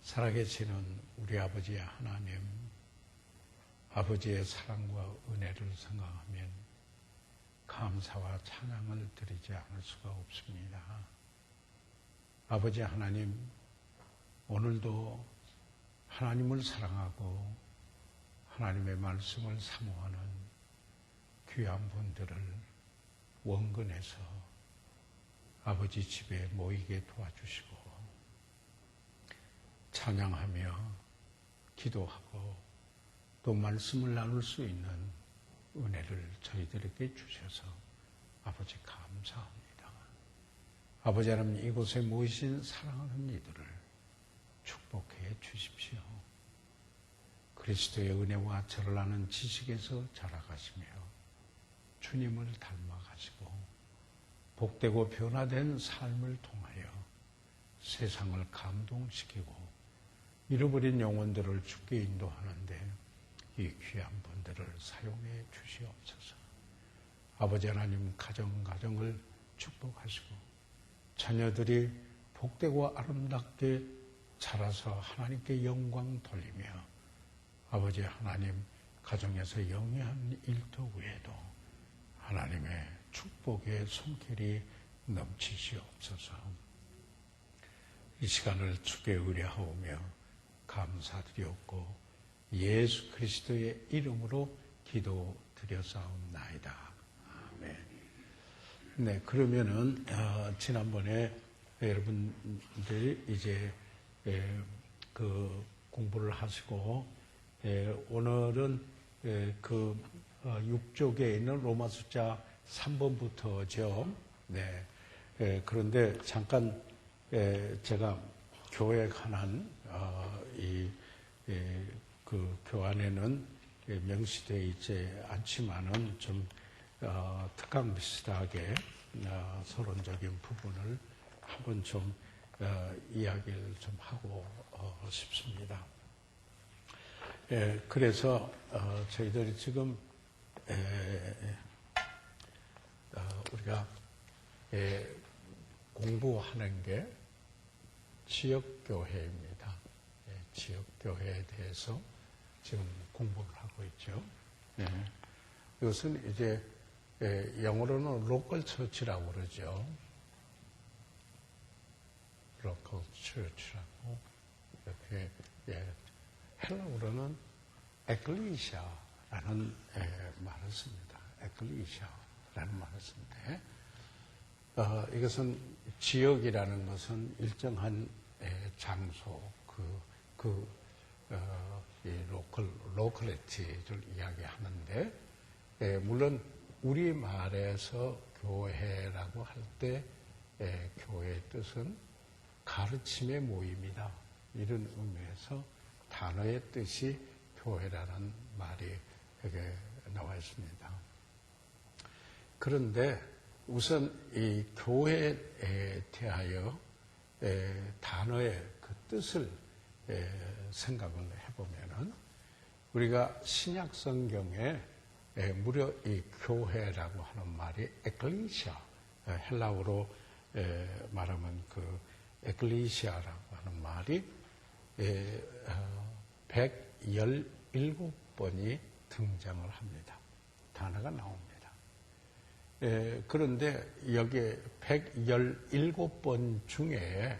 살아계시는 우리 아버지 하나님, 아버지의 사랑과 은혜를 생각하면 감사와 찬양을 드리지 않을 수가 없습니다. 아버지 하나님, 오늘도 하나님을 사랑하고 하나님의 말씀을 사모하는 귀한 분들을 원근해서 아버지 집에 모이게 도와주시고 찬양하며 기도하고 또 말씀을 나눌 수 있는 은혜를 저희들에게 주셔서 아버지 감사합니다. 아버지 하나님, 이곳에 모이신 사랑하는 이들을 축복해 주십시오. 그리스도의 은혜와 저를 아는 지식에서 자라가시며 주님을 닮아가시고 복되고 변화된 삶을 통하여 세상을 감동시키고 잃어버린 영혼들을 주께 인도하는데 이 귀한 분들을 사용해 주시옵소서. 아버지 하나님, 가정을 축복하시고 자녀들이 복되고 아름답게 자라서 하나님께 영광 돌리며 아버지 하나님, 가정에서 영위한 일도 외에도 하나님의 축복의 손길이 넘치시옵소서. 이 시간을 주께 의뢰하오며 감사드리옵고 예수 그리스도의 이름으로 기도드렸사옵나이다. 아멘. 네, 그러면은 지난번에 여러분들이 이제 그 공부를 하시고 오늘은 그 6쪽에 있는 로마 숫자 3번부터죠. 네. 그런데 잠깐 제가 교회에 관한 그 교환에는 명시되어 있지 않지만은 좀 특강 비슷하게 서론적인 부분을 한번 좀 이야기를 좀 하고 싶습니다. 그래서 저희들이 지금 우리가 공부하는 게 지역교회입니다. 지역교회에 대해서 지금 공부를 하고 있죠. 이것은 이제 영어로는 로컬 처치라고 그러죠. 로컬 처치라고 이렇게 헬라어로는 에클리시아라는 말을 씁니다. 에클리시아라는 말을 쓰는데 이것은 지역이라는 것은 일정한 장소, 로컬리티를 이야기하는데, 물론 우리 말에서 교회라고 할 때 교회의 뜻은 가르침의 모임이다, 이런 의미에서 단어의 뜻이 교회라는 말이 여기 나와 있습니다. 그런데 우선 이 교회에 대하여 단어의 그 뜻을 생각을 해보면은 우리가 신약 성경에 무려 이 교회라고 하는 말이 에클리시아, 헬라어로 말하면 그 에클리시아라고 하는 말이 117번이 등장을 합니다. 단어가 나옵니다. 그런데 여기에 117번 중에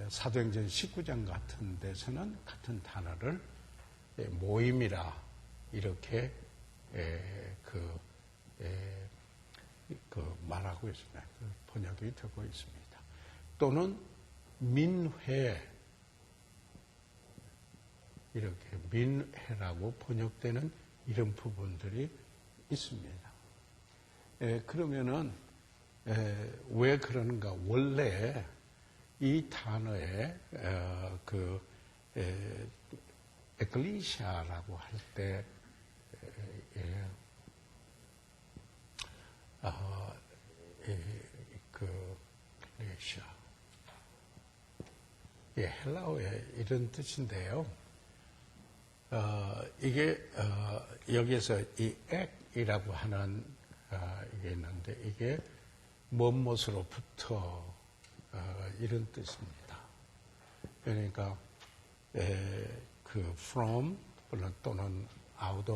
사도행전 19장 같은 데서는 같은 단어를 모임이라 이렇게 말하고 있습니다. 번역이 되고 있습니다. 또는 민회, 이렇게 민회라고 번역되는 이런 부분들이 있습니다. 그러면은 왜 그러는가? 원래 이 단어에 에클리시아라고 할 때 에클리시아, 헬라어의 이런 뜻인데요. 이게 여기에서 이 액이라고 하는 이게 있는데 이게 무엇으로부터 이런 뜻입니다. 그러니까 그 from 또는 out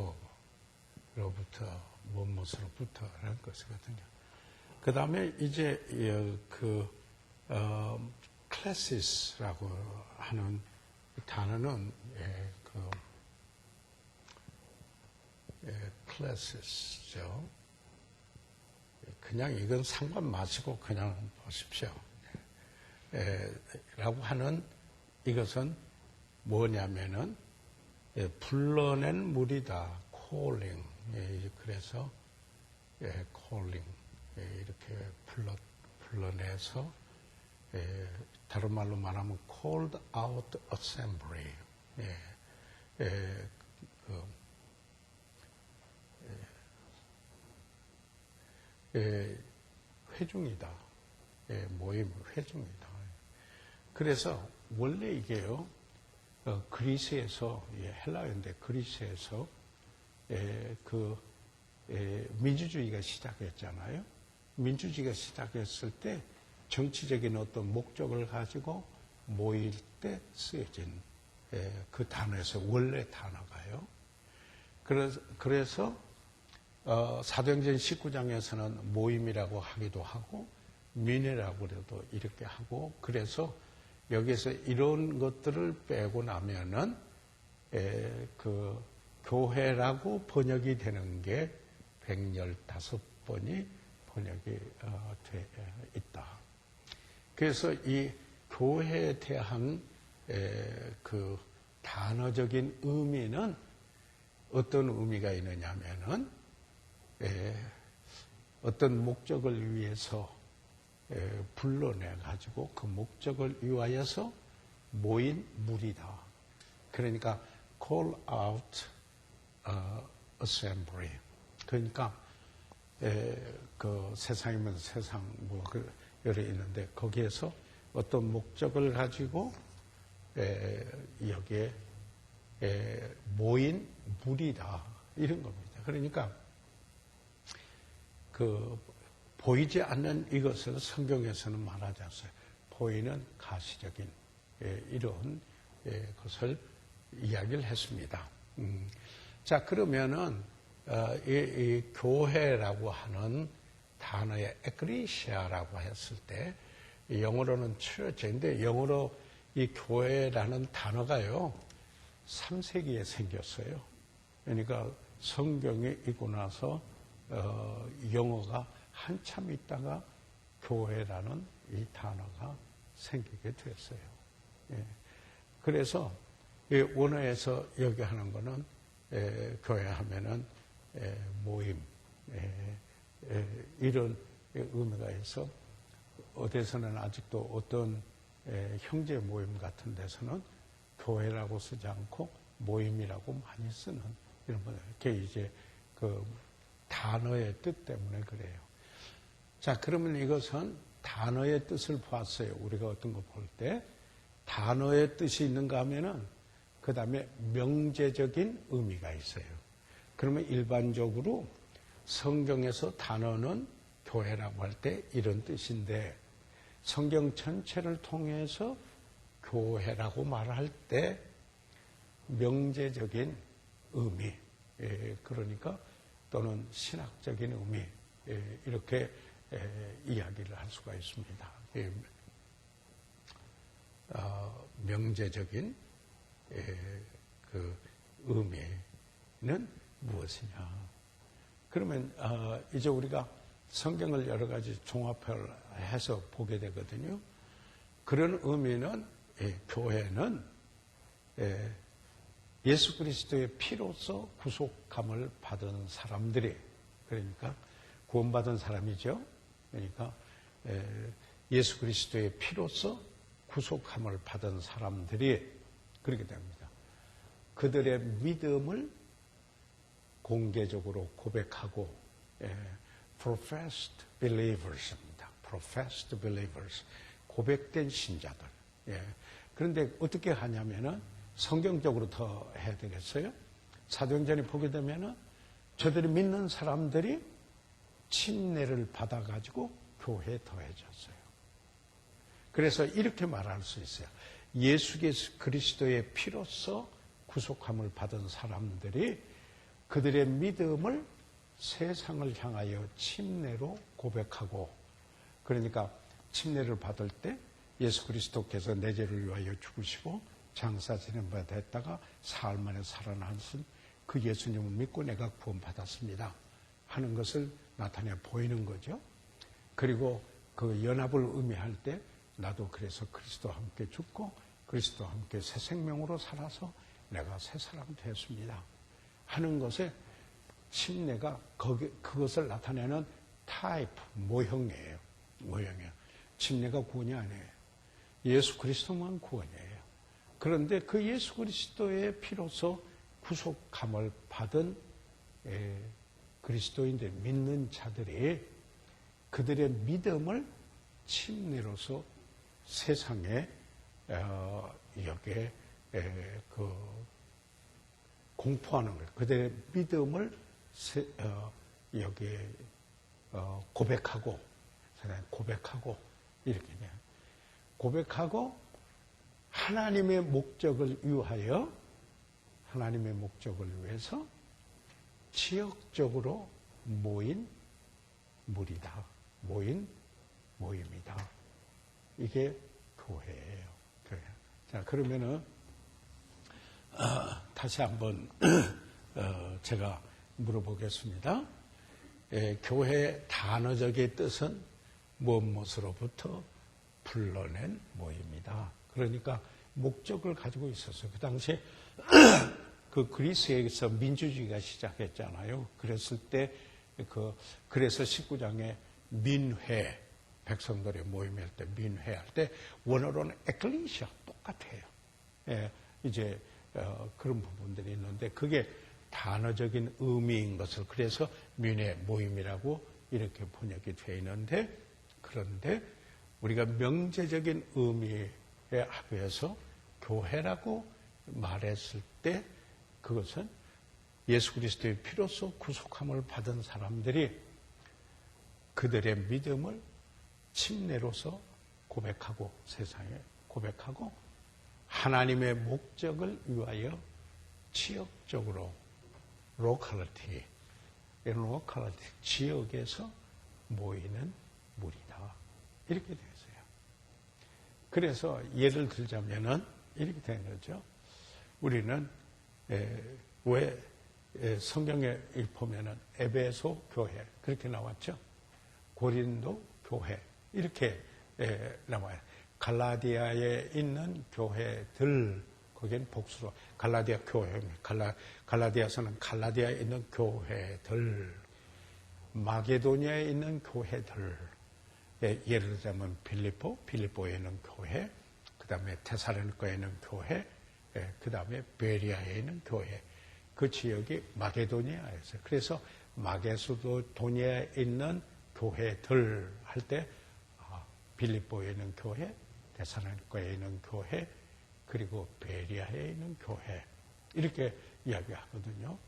of로부터 무엇으로부터라는 것이거든요. 그 다음에 이제 classes라고 하는 단어는 classes죠. 그냥 이건 상관 마시고 그냥 보십시오. 라고 하는 이것은 뭐냐면은 불러낸 물이다. calling. 그래서 calling 이렇게 불러내서 다른 말로 말하면 called out assembly. 회중이다. 모임 회중이다. 그래서 원래 이게요, 그리스에서, 헬라어인데 그리스에서 민주주의가 시작했잖아요. 민주주의가 시작했을 때 정치적인 어떤 목적을 가지고 모일 때 쓰여진 그 단어에서 원래 단어가요. 그래서 사도행전 19장에서는 모임이라고 하기도 하고 민회라고도 이렇게 하고, 그래서 여기에서 이런 것들을 빼고 나면은 그 교회라고 번역이 되는 게 115번이 번역이 돼 있다. 그래서 이 교회에 대한 그 단어적인 의미는 어떤 의미가 있느냐면은 어떤 목적을 위해서 불러내 가지고 그 목적을 위하여서 모인 무리다. 그러니까 call out assembly. 그러니까 그 세상이면 세상 뭐 여러 있는데 거기에서 어떤 목적을 가지고 여기에 모인 무리다 이런 겁니다. 그러니까 그 보이지 않는 이것을 성경에서는 말하지 않았어요. 보이는 가시적인 이런 것을 이야기를 했습니다. 자, 그러면은 이 교회라고 하는 단어의 에클레시아라고 했을 때 영어로는 church인데 영어로 이 교회라는 단어가요 3세기에 생겼어요. 그러니까 성경이 있고 나서 영어가 한참 있다가 교회라는 이 단어가 생기게 됐어요. 그래서 원어에서 여기 하는 거는 교회 하면은 모임 이런 의미가 있어. 어디서는 아직도 어떤 형제 모임 같은 데서는 교회라고 쓰지 않고 모임이라고 많이 쓰는 이런 거예요. 그게 이제 그 단어의 뜻 때문에 그래요. 자, 그러면 이것은 단어의 뜻을 봤어요. 우리가 어떤 거 볼 때 단어의 뜻이 있는가 하면은 그 다음에 명제적인 의미가 있어요. 그러면 일반적으로 성경에서 단어는 교회라고 할 때 이런 뜻인데 성경 전체를 통해서 교회라고 말할 때 명제적인 의미, 그러니까 또는 신학적인 의미, 이렇게 이야기를 할 수가 있습니다. 명제적인 그 의미는 무엇이냐? 그러면 이제 우리가 성경을 여러 가지 종합을 해서 보게 되거든요. 그런 의미는 교회는 예수 그리스도의 피로서 구속함을 받은 사람들이, 그러니까 구원받은 사람이죠. 그러니까 예수 그리스도의 피로서 구속함을 받은 사람들이 그렇게 됩니다. 그들의 믿음을 공개적으로 고백하고 professed believers입니다. professed believers, 고백된 신자들. 그런데 어떻게 하냐면은 성경적으로 더 해야 되겠어요? 사도행전에 보게 되면은 저들이 믿는 사람들이 침례를 받아가지고 교회에 더해졌어요. 그래서 이렇게 말할 수 있어요. 예수 그리스도의 피로써 구속함을 받은 사람들이 그들의 믿음을 세상을 향하여 침례로 고백하고, 그러니까 침례를 받을 때 예수 그리스도께서 내 죄를 위하여 죽으시고 장사 지낸 바 됐다가 사흘 만에 살아나신 그 예수님을 믿고 내가 구원받았습니다 하는 것을 나타내 보이는 거죠. 그리고 그 연합을 의미할 때 나도 그래서 그리스도와 함께 죽고 그리스도와 함께 새 생명으로 살아서 내가 새 사람 되었습니다 하는 것에 침례가 그것을 나타내는 타입, 모형이에요. 침례가 구원이 아니에요. 예수 그리스도만 구원이에요. 그런데 그 예수 그리스도의 피로서 구속함을 받은 그리스도인들, 믿는 자들이 그들의 믿음을 침례로서 세상에 여기에 공포하는 거예요. 그들의 믿음을 여기에 고백하고 이렇게 고백하고 하나님의 목적을 위하여, 하나님의 목적을 위해서 지역적으로 모인 무리다, 모임이다. 이게 교회예요. 교회. 자, 그러면은 다시 한번 제가 물어보겠습니다. 교회 단어적인 뜻은 무엇으로부터 불러낸 모임이다. 그러니까 목적을 가지고 있었어요. 그 당시에 그 그리스에서 민주주의가 시작했잖아요. 그랬을 때 그래서 19장에 민회, 백성들의 모임할 때 민회할 때 원어로는 에클리시아 똑같아요. 이제 그런 부분들이 있는데 그게 단어적인 의미인 것을 그래서 민회 모임이라고 이렇게 번역이 되어 있는데, 그런데 우리가 명제적인 의미에 합해서 교회라고 말했을 때 그것은 예수 그리스도의 피로써 구속함을 받은 사람들이 그들의 믿음을 침례로서 고백하고 세상에 고백하고 하나님의 목적을 위하여 지역적으로 로컬리티 지역에서 모이는 무리다. 이렇게 되었어요. 그래서 예를 들자면은 이렇게 된 거죠. 우리는 왜 성경에 보면은 에베소 교회 그렇게 나왔죠. 고린도 교회 이렇게 나와요. 갈라디아에 있는 교회들, 거기는 복수로 갈라디아 교회입니다. 갈라디아서는 갈라디아에 있는 교회들, 마게도니아에 있는 교회들, 예를 들자면 빌립보에 있는 교회, 그 다음에 테살로니가에 있는 교회, 그 다음에 베리아에 있는 교회, 그 지역이 마게도니아였어요. 그래서 마게도니아에 있는 교회들 할 때 빌립보에 있는 교회, 데살로니가에 있는 교회, 그리고 베리아에 있는 교회 이렇게 이야기하거든요.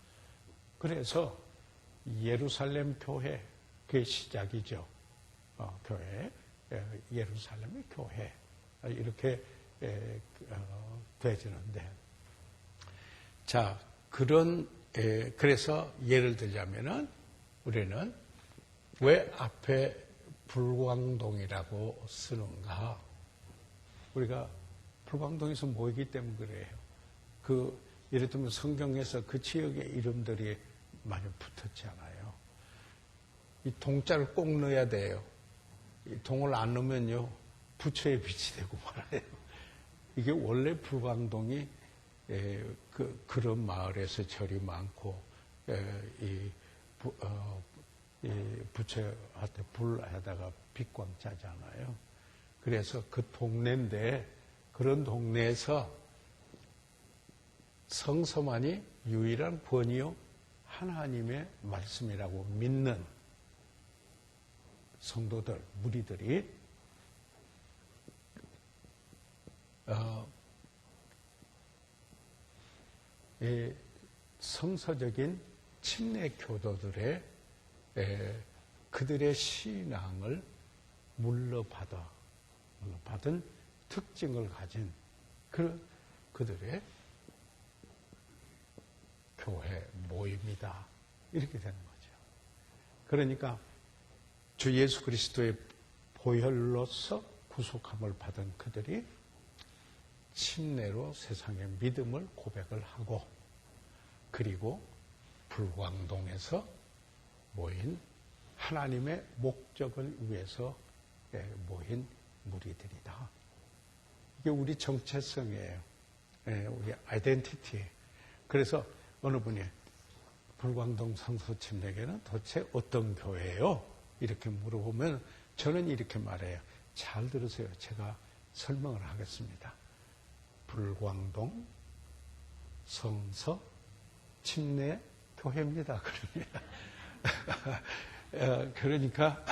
그래서 예루살렘 교회 그게 시작이죠. 교회 예루살렘의 교회 이렇게 되지는데, 자 그래서 예를 들자면은 우리는 왜 앞에 불광동이라고 쓰는가? 우리가 불광동에서 모이기 때문에 그래요. 예를 들면 성경에서 그 지역의 이름들이 많이 붙었잖아요. 이 동자를 꼭 넣어야 돼요. 이 동을 안 넣으면요, 부처의 빛이 되고 말아요. 이게 원래 불광동이 그런 마을에서 절이 많고, 부처한테 불에다가 빛광자잖아요. 그래서 그 동네인데, 그런 동네에서 성서만이 유일한 권위요 하나님의 말씀이라고 믿는 성도들, 무리들이 성서적인 침례 교도들의 그들의 신앙을 물러받은 특징을 가진 그들의 교회 모임이다. 이렇게 되는 거죠. 그러니까 주 예수 그리스도의 보혈로서 구속함을 받은 그들이 침례로 세상의 믿음을 고백을 하고, 그리고 불광동에서 모인 하나님의 목적을 위해서 모인 무리들이다. 이게 우리 정체성이에요. 우리 아이덴티티. 그래서 어느 분이 불광동 성서 침례교는 도대체 어떤 교회예요? 이렇게 물어보면 저는 이렇게 말해요. 잘 들으세요. 제가 설명을 하겠습니다. 불광동 성서 침례 교회입니다. 그러니까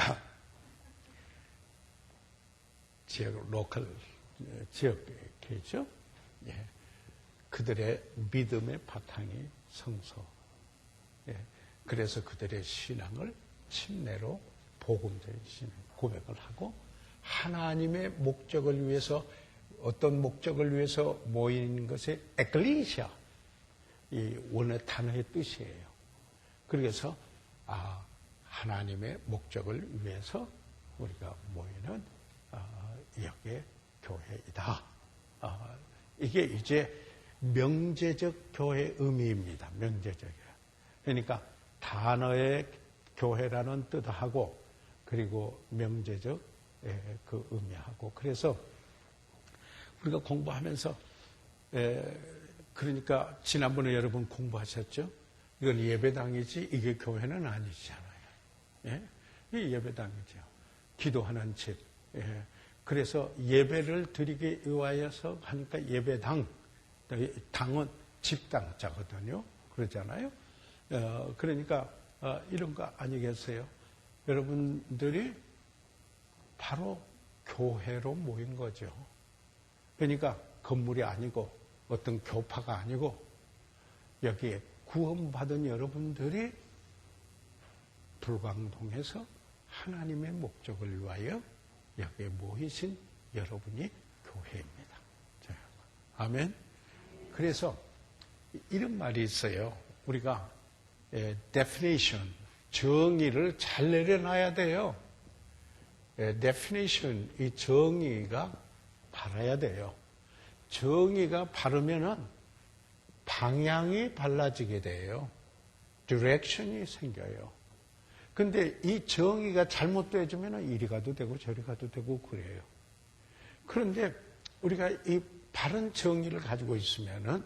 지역이죠. 예. 그들의 믿음의 바탕이 성서. 예. 그래서 그들의 신앙을 침례로 복음적인 신앙 고백을 하고, 하나님의 목적을 위해서, 어떤 목적을 위해서 모인 것이 에클리시아, 이 원어 단어의 뜻이에요. 그래서 하나님의 목적을 위해서 우리가 모이는 여기에 교회이다. 이게 이제 명제적 교회 의미입니다. 명제적이에요. 그러니까 단어의 교회라는 뜻하고, 그리고 명제적 그 의미하고, 그래서 우리가 공부하면서 그러니까 지난번에 여러분 공부하셨죠? 이건 예배당이지 이게 교회는 아니잖아요. 예? 이게 예배당이죠. 기도하는 집. 예. 그래서 예배를 드리기 위하여서 하니까 예배당. 당은 집당자거든요. 그러잖아요. 그러니까 이런 거 아니겠어요? 여러분들이 바로 교회로 모인 거죠. 그러니까 건물이 아니고 어떤 교파가 아니고 여기에 구원받은 여러분들이 불광동에서 하나님의 목적을 위하여 여기에 모이신 여러분이 교회입니다. 아멘. 그래서 이런 말이 있어요. 우리가 definition, 정의를 잘 내려놔야 돼요. definition, 이 정의가 바라야 돼요. 정의가 바르면은 방향이 달라지게 돼요. 디렉션이 생겨요. 근데 이 정의가 잘못되어지면 이리 가도 되고 저리 가도 되고 그래요. 그런데 우리가 이 바른 정의를 가지고 있으면은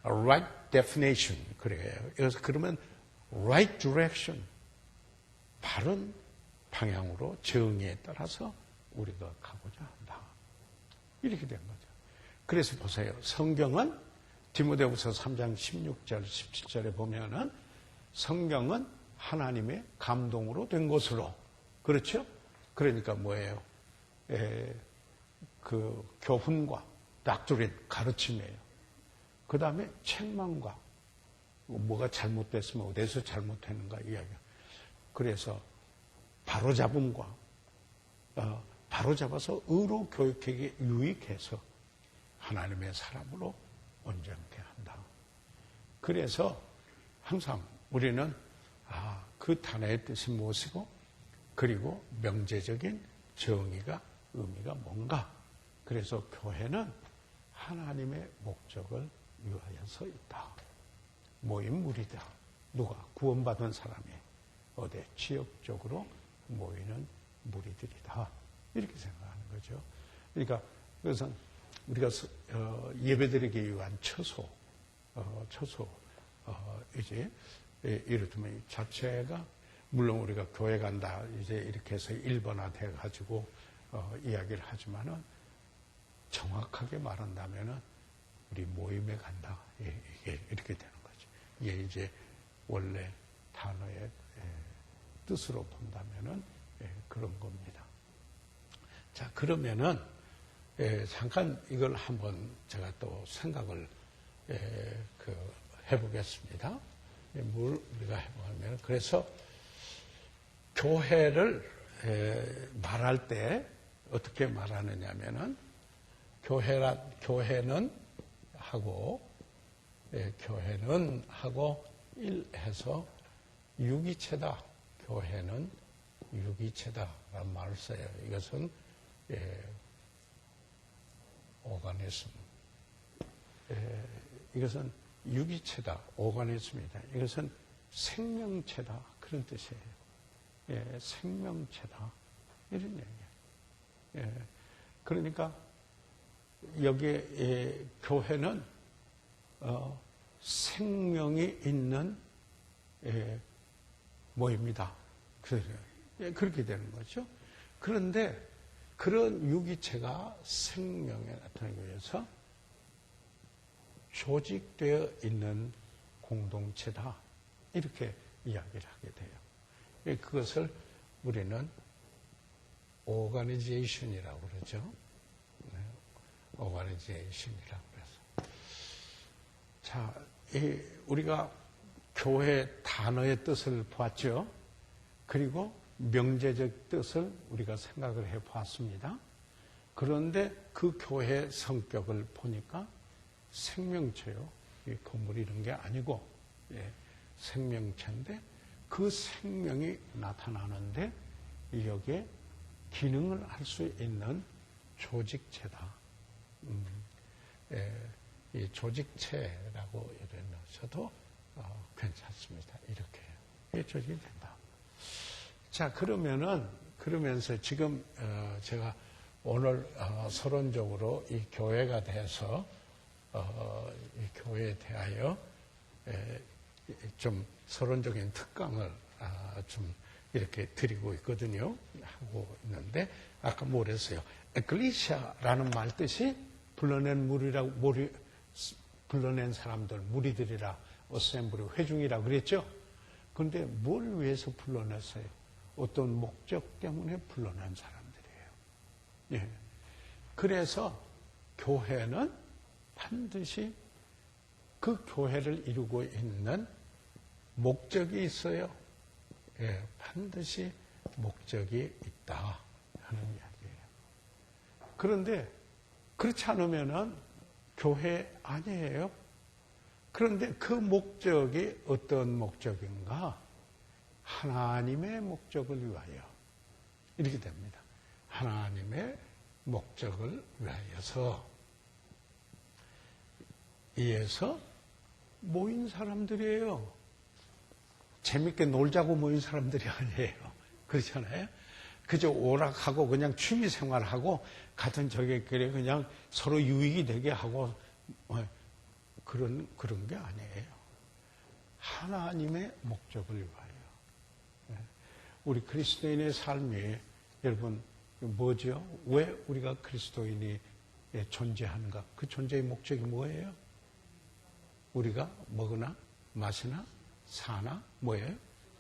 right definition 그래요. 그래서 그러면 right direction, 바른 방향으로 정의에 따라서 우리가 가고자 한다. 이렇게 된 거죠. 그래서 보세요. 성경은 디모데후서 3장 16절, 17절에 보면은 성경은 하나님의 감동으로 된 것으로. 그렇죠? 그러니까 뭐예요? 그 교훈과 닥트린, 가르침이에요. 그 다음에 책망과 뭐가 잘못됐으면 어디서 잘못했는가 이야기야. 그래서 바로잡음과 바로잡아서 의로 교육하기 유익해서 하나님의 사람으로 온전케 한다. 그래서 항상 우리는 그 단어의 뜻이 무엇이고, 그리고 명제적인 정의가 의미가 뭔가. 그래서 교회는 하나님의 목적을 위하여서 있다. 모인 무리다. 누가? 구원받은 사람이 어디 지역적으로 모이는 무리들이다. 이렇게 생각하는 거죠. 그러니까 그것은 우리가 예배드리기 위한 처소, 이제 이를테면 이 자체가 물론 우리가 교회 간다 이제 이렇게 해서 일반화돼 가지고 이야기를 하지만은 정확하게 말한다면은 우리 모임에 간다. 이게 이렇게 되는 거죠. 이게 이제 원래 단어의 뜻으로 본다면은 그런 겁니다. 자, 그러면은 잠깐 이걸 한번 제가 또 생각을 해보겠습니다. 뭘 우리가 해보면, 그래서 교회를 말할 때 어떻게 말하느냐면은 교회는 하고, 교회는 하고 1 해서 유기체다. 교회는 유기체다라는 말을 써요. 이것은 오가니즘. 이것은 유기체다. 오가니즘이다. 이것은 생명체다. 그런 뜻이에요. 생명체다. 이런 얘기예요. 그러니까 여기에 교회는 생명이 있는 모임이다. 그렇게 되는 거죠. 그런데 그런 유기체가 생명에 나타나기 위해서 조직되어 있는 공동체다. 이렇게 이야기를 하게 돼요. 그것을 우리는 오가니제이션이라고 그러죠. 오가니제이션이라고 그래서. 자, 우리가 교회 단어의 뜻을 보았죠. 그리고 명제적 뜻을 우리가 생각을 해 보았습니다. 그런데 그 교회의 성격을 보니까 생명체요. 건물 이런 게 아니고 생명체인데 그 생명이 나타나는데 여기에 기능을 할 수 있는 조직체다. 이 조직체라고 이래 넣으셔도 괜찮습니다. 이렇게. 이게 조직이 된다. 자, 그러면서 지금 제가 오늘 서론적으로 이 교회가 돼서 이 교회에 대하여 좀 서론적인 특강을 좀 이렇게 드리고 있거든요. 하고 있는데 아까 뭐랬어요? 에클리시아라는 말 뜻이 불러낸 불러낸 사람들, 무리들이라 어셈블리 회중이라 그랬죠. 그런데 뭘 위해서 불러냈어요? 어떤 목적 때문에 불러낸 사람들이에요. 그래서 교회는 반드시 그 교회를 이루고 있는 목적이 있어요. 반드시 목적이 있다 하는 이야기예요. 그런데 그렇지 않으면은 교회 아니에요. 그런데 그 목적이 어떤 목적인가? 하나님의 목적을 위하여. 이렇게 됩니다. 하나님의 목적을 위하여서 이에서 모인 사람들이에요. 재밌게 놀자고 모인 사람들이 아니에요. 그렇잖아요. 그저 오락하고 그냥 취미 생활하고 같은 저게 그냥 서로 유익이 되게 하고 그런 게 아니에요. 하나님의 목적을 위하여. 우리 그리스도인의 삶이 여러분 뭐죠? 왜 우리가 그리스도인이 존재하는가? 그 존재의 목적이 뭐예요? 우리가 먹으나 마시나 사나 뭐예요?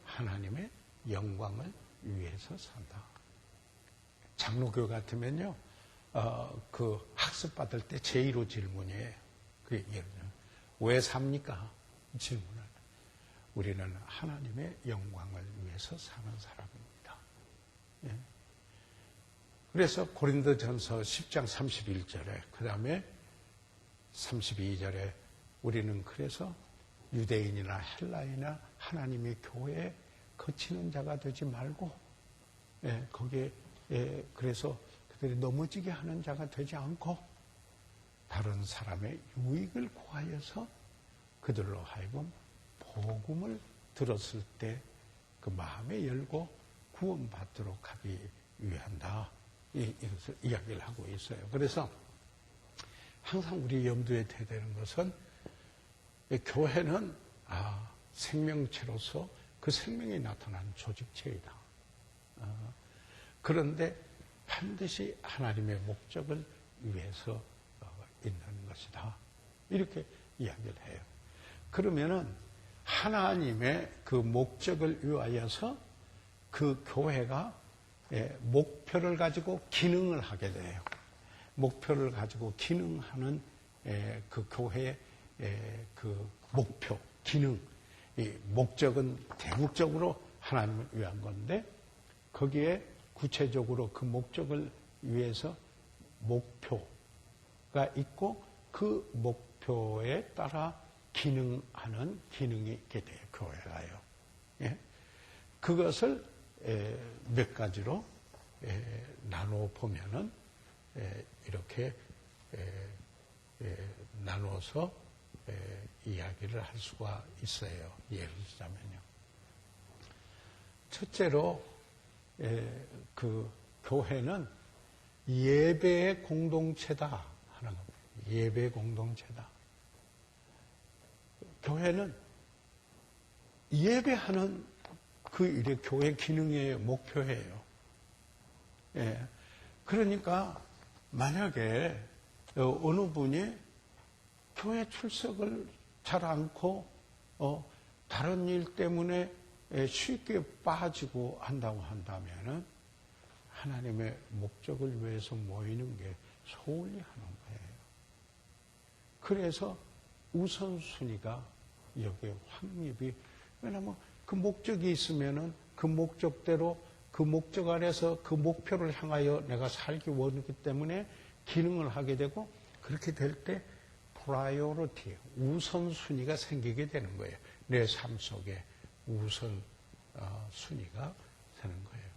하나님의 영광을 위해서 산다. 장로교 같으면요, 그 학습받을 때 제1호 질문이에요. 그 얘기를. 왜 삽니까? 질문을. 우리는 하나님의 영광을 위해서 사는 사람입니다. 예. 그래서 고린도전서 10장 31절에 그 다음에 32절에 우리는 그래서 유대인이나 헬라인이나 하나님의 교회에 거치는 자가 되지 말고 거기에 그래서 그들이 넘어지게 하는 자가 되지 않고 다른 사람의 유익을 구하여서 그들로 하여금 복음을 들었을 때 그 마음에 열고 구원받도록 하기 위한다. 이것을 이야기를 하고 있어요. 그래서 항상 우리 염두에 둬야 되는 것은 교회는 생명체로서 그 생명이 나타나는 조직체이다. 그런데 반드시 하나님의 목적을 위해서 있는 것이다. 이렇게 이야기를 해요. 그러면은 하나님의 그 목적을 위하여서 그 교회가 목표를 가지고 기능을 하게 돼요. 목표를 가지고 기능하는 그 교회의 그 목표, 기능, 이 목적은 대국적으로 하나님을 위한 건데 거기에 구체적으로 그 목적을 위해서 목표, 있고 그 목표에 따라 기능하는 기능이 있게 돼요. 교회가요. 예? 그것을 몇 가지로 나누어 보면은 이렇게 나눠서 이야기를 할 수가 있어요. 예를 들자면요. 첫째로 그 교회는 예배의 공동체다 하는 겁니다. 예배 공동체다. 교회는 예배하는 그 일이 교회 기능의 목표예요. 예. 그러니까 만약에 어느 분이 교회 출석을 잘 않고 다른 일 때문에 쉽게 빠지고 한다고 한다면은 하나님의 목적을 위해서 모이는 게 소홀히 하는 거예요. 그래서 우선순위가 여기에 확립이, 왜냐하면 그 목적이 있으면은 그 목적대로 그 목적 안에서 그 목표를 향하여 내가 살기 원하기 때문에 기능을 하게 되고, 그렇게 될 때 프라이오리티, 우선순위가 생기게 되는 거예요. 내 삶 속에 우선순위가 되는 거예요.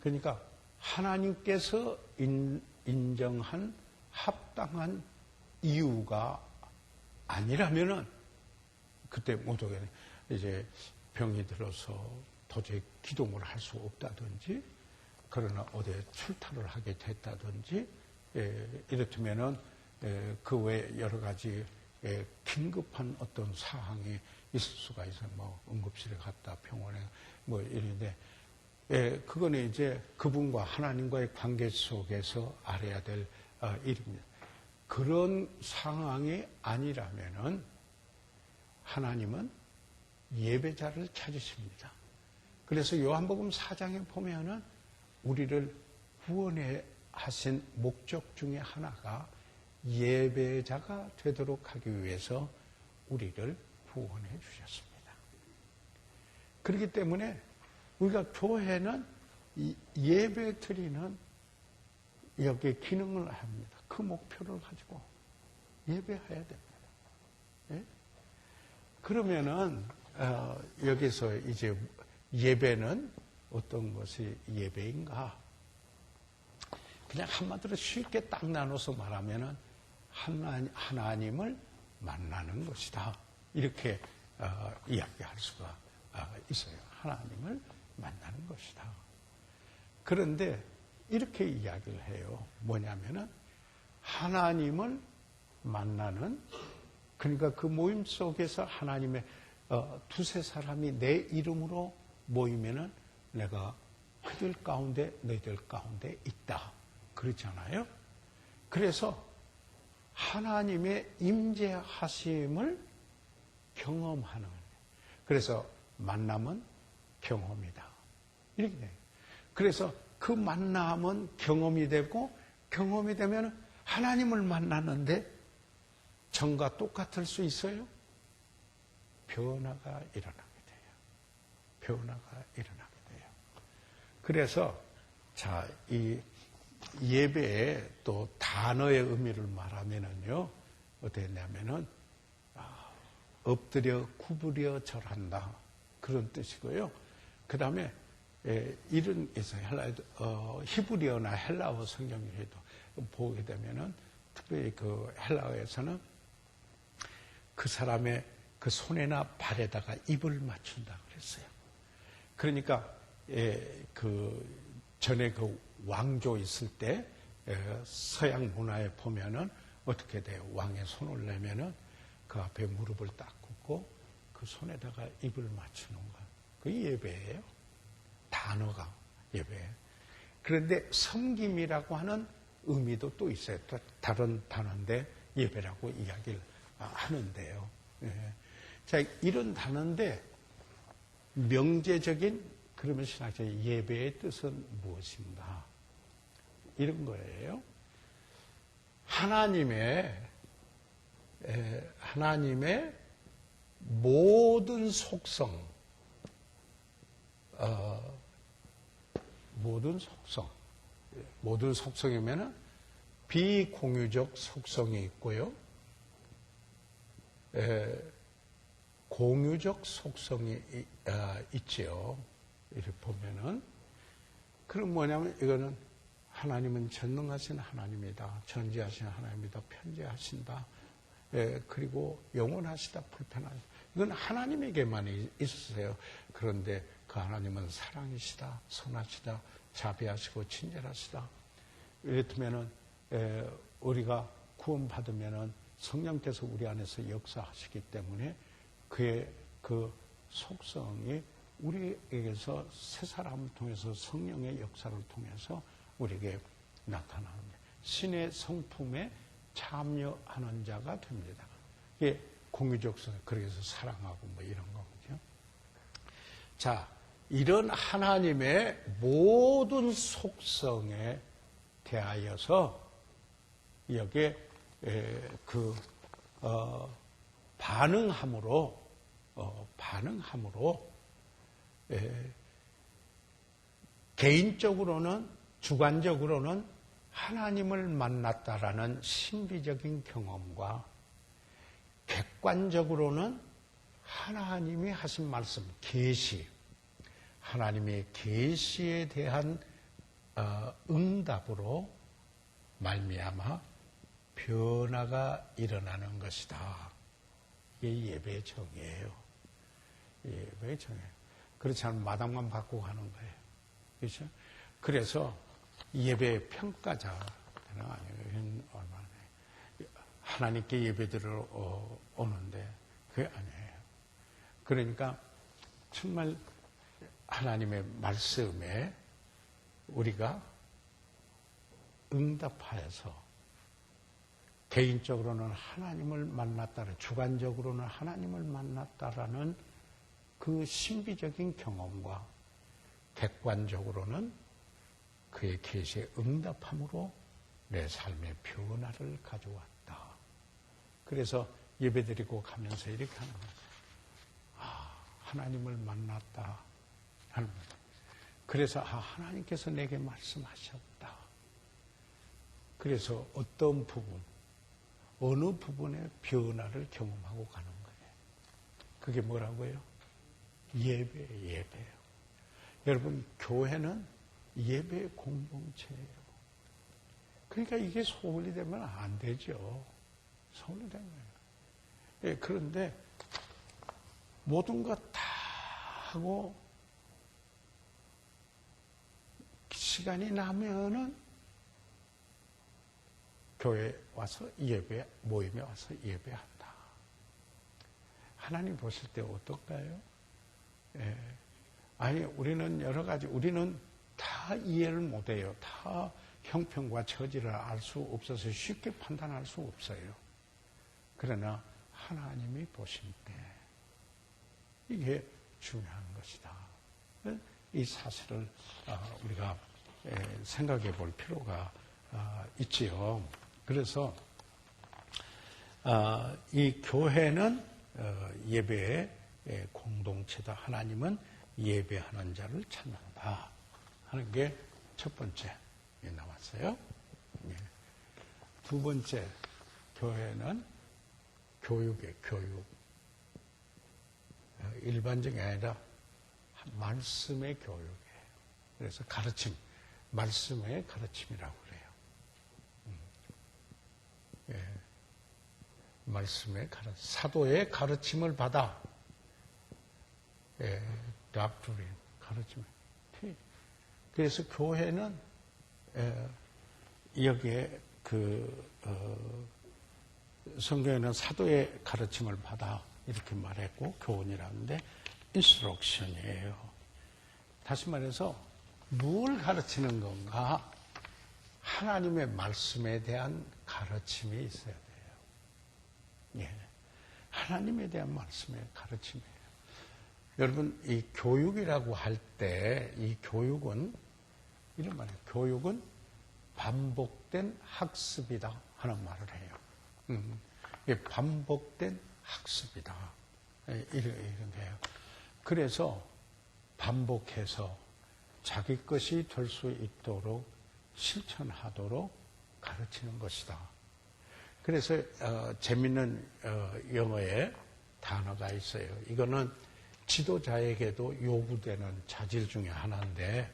그러니까 하나님께서 인정한 합당한 이유가 아니라면은 그때 모두가 이제 병이 들어서 도저히 기동을 할 수 없다든지, 그러나 어디에 출타를 하게 됐다든지, 이렇다면은 그 외에 여러 가지 긴급한 어떤 사항이 있을 수가 있어요. 뭐 응급실에 갔다 병원에 뭐 이런데, 그거는 이제 그분과 하나님과의 관계 속에서 알아야 될 일입니다. 그런 상황이 아니라면은 하나님은 예배자를 찾으십니다. 그래서 요한복음 4장에 보면은 우리를 구원해 하신 목적 중에 하나가 예배자가 되도록 하기 위해서 우리를 구원해 주셨습니다. 그렇기 때문에 우리가 교회는 예배 드리는 여기에 기능을 합니다. 그 목표를 가지고 예배해야 됩니다. 예? 그러면은 여기서 이제 예배는 어떤 것이 예배인가? 그냥 한마디로 쉽게 딱 나눠서 말하면은 하나님을 만나는 것이다. 이렇게 이야기할 수가 있어요. 하나님을 만나는 것이다. 그런데 이렇게 이야기를 해요. 뭐냐면은 하나님을 만나는, 그러니까 그 모임 속에서 하나님의 두세 사람이 내 이름으로 모이면은 내가 그들 가운데 너희들 가운데 있다. 그렇잖아요. 그래서 하나님의 임재하심을 경험하는 거예요. 그래서 만남은 경험이다. 이렇게 돼요. 그래서 그 만남은 경험이 되고, 경험이 되면 하나님을 만났는데 전과 똑같을 수 있어요? 변화가 일어나게 돼요. 변화가 일어나게 돼요. 그래서 자, 이 예배의 또 단어의 의미를 말하면은요, 어떻게 했냐면은 엎드려 구부려 절한다, 그런 뜻이고요. 그 다음에 이런 있어요. 히브리어나 헬라어 성경에도 보게 되면은 특별히 그 헬라어에서는 그 사람의 그 손에나 발에다가 입을 맞춘다 그랬어요. 그러니까 그 전에 그 왕조 있을 때 서양 문화에 보면은 어떻게 돼요? 왕의 손을 내면은 그 앞에 무릎을 딱 꿇고 그 손에다가 입을 맞추는 거. 그게 예배예요. 단어가 예배예요. 그런데 섬김이라고 하는 의미도 또 있어요. 또 다른 단어인데 예배라고 이야기를 하는데요. 자, 이런 단어인데 명제적인, 그러면 신학적인 예배의 뜻은 무엇인가? 이런 거예요. 하나님의 모든 속성, 모든 속성이면은 비공유적 속성이 있고요. 공유적 속성이 있지요. 이렇게 보면은. 그럼 뭐냐면 이거는 하나님은 전능하신 하나님이다. 전지하신 하나님이다. 편지하신다. 그리고 영원하시다. 불편하시다. 이건 하나님에게만 있었어요. 그런데 그 하나님은 사랑이시다. 선하시다. 자비하시고 친절하시다. 이렇다면은 우리가 구원받으면은 성령께서 우리 안에서 역사하시기 때문에 그의 그 속성이 우리에게서 새 사람을 통해서 성령의 역사를 통해서 우리에게 나타납니다. 신의 성품에 참여하는 자가 됩니다. 이게 공유적 성, 그래서 사랑하고 뭐 이런 거죠. 자, 이런 하나님의 모든 속성에 대하여서 여기에 반응함으로 개인적으로는 주관적으로는 하나님을 만났다라는 신비적인 경험과 객관적으로는 하나님이 하신 말씀, 계시, 하나님의 계시에 대한 응답으로 말미암아 변화가 일어나는 것이다. 이게 예배의 정의예요. 예배의 정의예요. 그렇지 않으면 마당만 받고 가는 거예요. 그렇죠? 그래서 예배의 평가자는 아니에요. 하나님께 예배드리러 오는데 그게 아니에요. 그러니까 정말 하나님의 말씀에 우리가 응답하여서 개인적으로는 하나님을 만났다는, 주관적으로는 하나님을 만났다라는 그 신비적인 경험과 객관적으로는 그의 계시에 응답함으로 내 삶의 변화를 가져왔다. 그래서 예배드리고 가면서 이렇게 하는 거예요. 하나님을 만났다 하는 거예요. 그래서 하나님께서 내게 말씀하셨다. 그래서 어떤 부분, 어느 부분의 변화를 경험하고 가는 거예요. 그게 뭐라고요? 예배예요. 여러분, 교회는 예배의 공동체예요. 그러니까 이게 소홀히 되면 안 되죠. 소홀히 되면. 예, 그런데 모든 것 다 하고 시간이 나면은 교회에 와서 모임에 와서 예배한다. 하나님 보실 때 어떨까요? 예. 아니, 우리는 여러 가지, 우리는 다 이해를 못해요. 다 형편과 처지를 알 수 없어서 쉽게 판단할 수 없어요. 그러나 하나님이 보실 때 이게 중요한 것이다. 이 사실을 우리가 생각해 볼 필요가 있지요. 그래서 이 교회는 예배의 공동체다. 하나님은 예배하는 자를 찾는다 하는 게 첫 번째 나왔어요. 두 번째, 교회는 교육이에요. 교육. 일반적이 아니라 말씀의 교육이에요. 그래서 가르침, 말씀의 가르침이라고 그래요. 말씀의 사도의 가르침을 받아. doctrine, 가르침. 그래서 교회는 여기에 성경에는 사도의 가르침을 받아 이렇게 말했고 교훈이라는데 instruction이에요. 다시 말해서 뭘 가르치는 건가? 하나님의 말씀에 대한 가르침이 있어야 돼요. 예. 하나님에 대한 말씀의 가르침이에요. 여러분, 이 교육이라고 할 때 이 교육은 이런 말이에요. 교육은 반복된 학습이다 하는 말을 해요. 반복된 학습이다. 이런 거예요. 그래서 반복해서 자기 것이 될 수 있도록 실천하도록 가르치는 것이다. 그래서 재밌는 영어의 단어가 있어요. 이거는 지도자에게도 요구되는 자질 중에 하나인데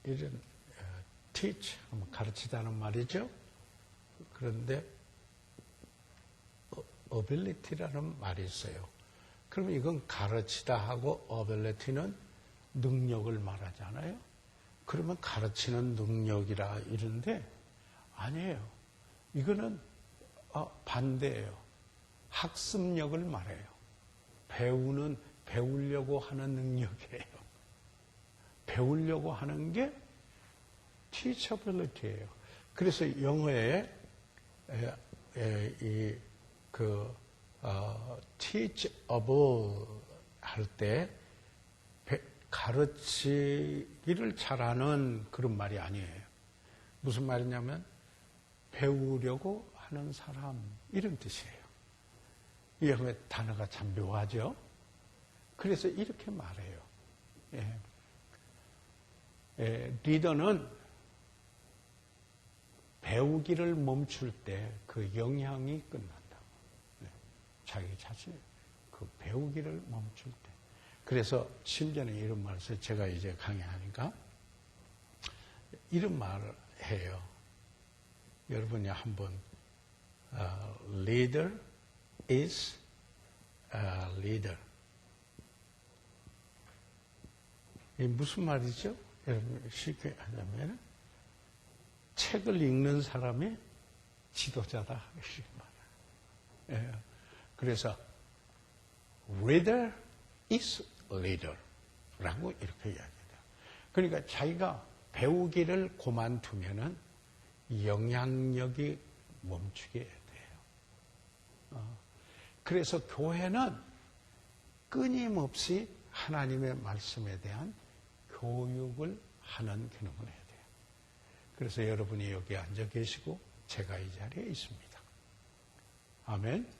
이런 teach, 가르치다는 말이죠. 그런데 ability라는 말이 있어요. 그러면 이건 가르치다 하고 ability는 능력을 말하잖아요. 그러면 가르치는 능력이라 이런데 아니에요. 이거는 반대예요. 학습력을 말해요. 배우려고 하는 능력이에요. 배우려고 하는 게 teachability예요. 그래서 영어에 teachable 할 때 가르치기를 잘하는 그런 말이 아니에요. 무슨 말이냐면 배우려고 하는 사람 이런 뜻이에요. 이 영어의 단어가 참 묘하죠. 그래서 이렇게 말해요. 리더는 배우기를 멈출 때 그 영향이 끝난다. 자기 자신, 그 배우기를 멈출 때. 그래서 심지어는 이런 말을 써요. 제가 이제 강의하니까 이런 말을 해요. 여러분이 한번 leader is a leader. 이게 무슨 말이죠? 여러분 쉽게 하자면 책을 읽는 사람이 지도자다. 이렇게 말이에요. 그래서 reader is leader 라고 이렇게 이야기해요. 그러니까 자기가 배우기를 그만두면은 영향력이 멈추게 돼요. 그래서 교회는 끊임없이 하나님의 말씀에 대한 교육을 하는 기능을 해야 돼요. 그래서 여러분이 여기 앉아 계시고 제가 이 자리에 있습니다. 아멘.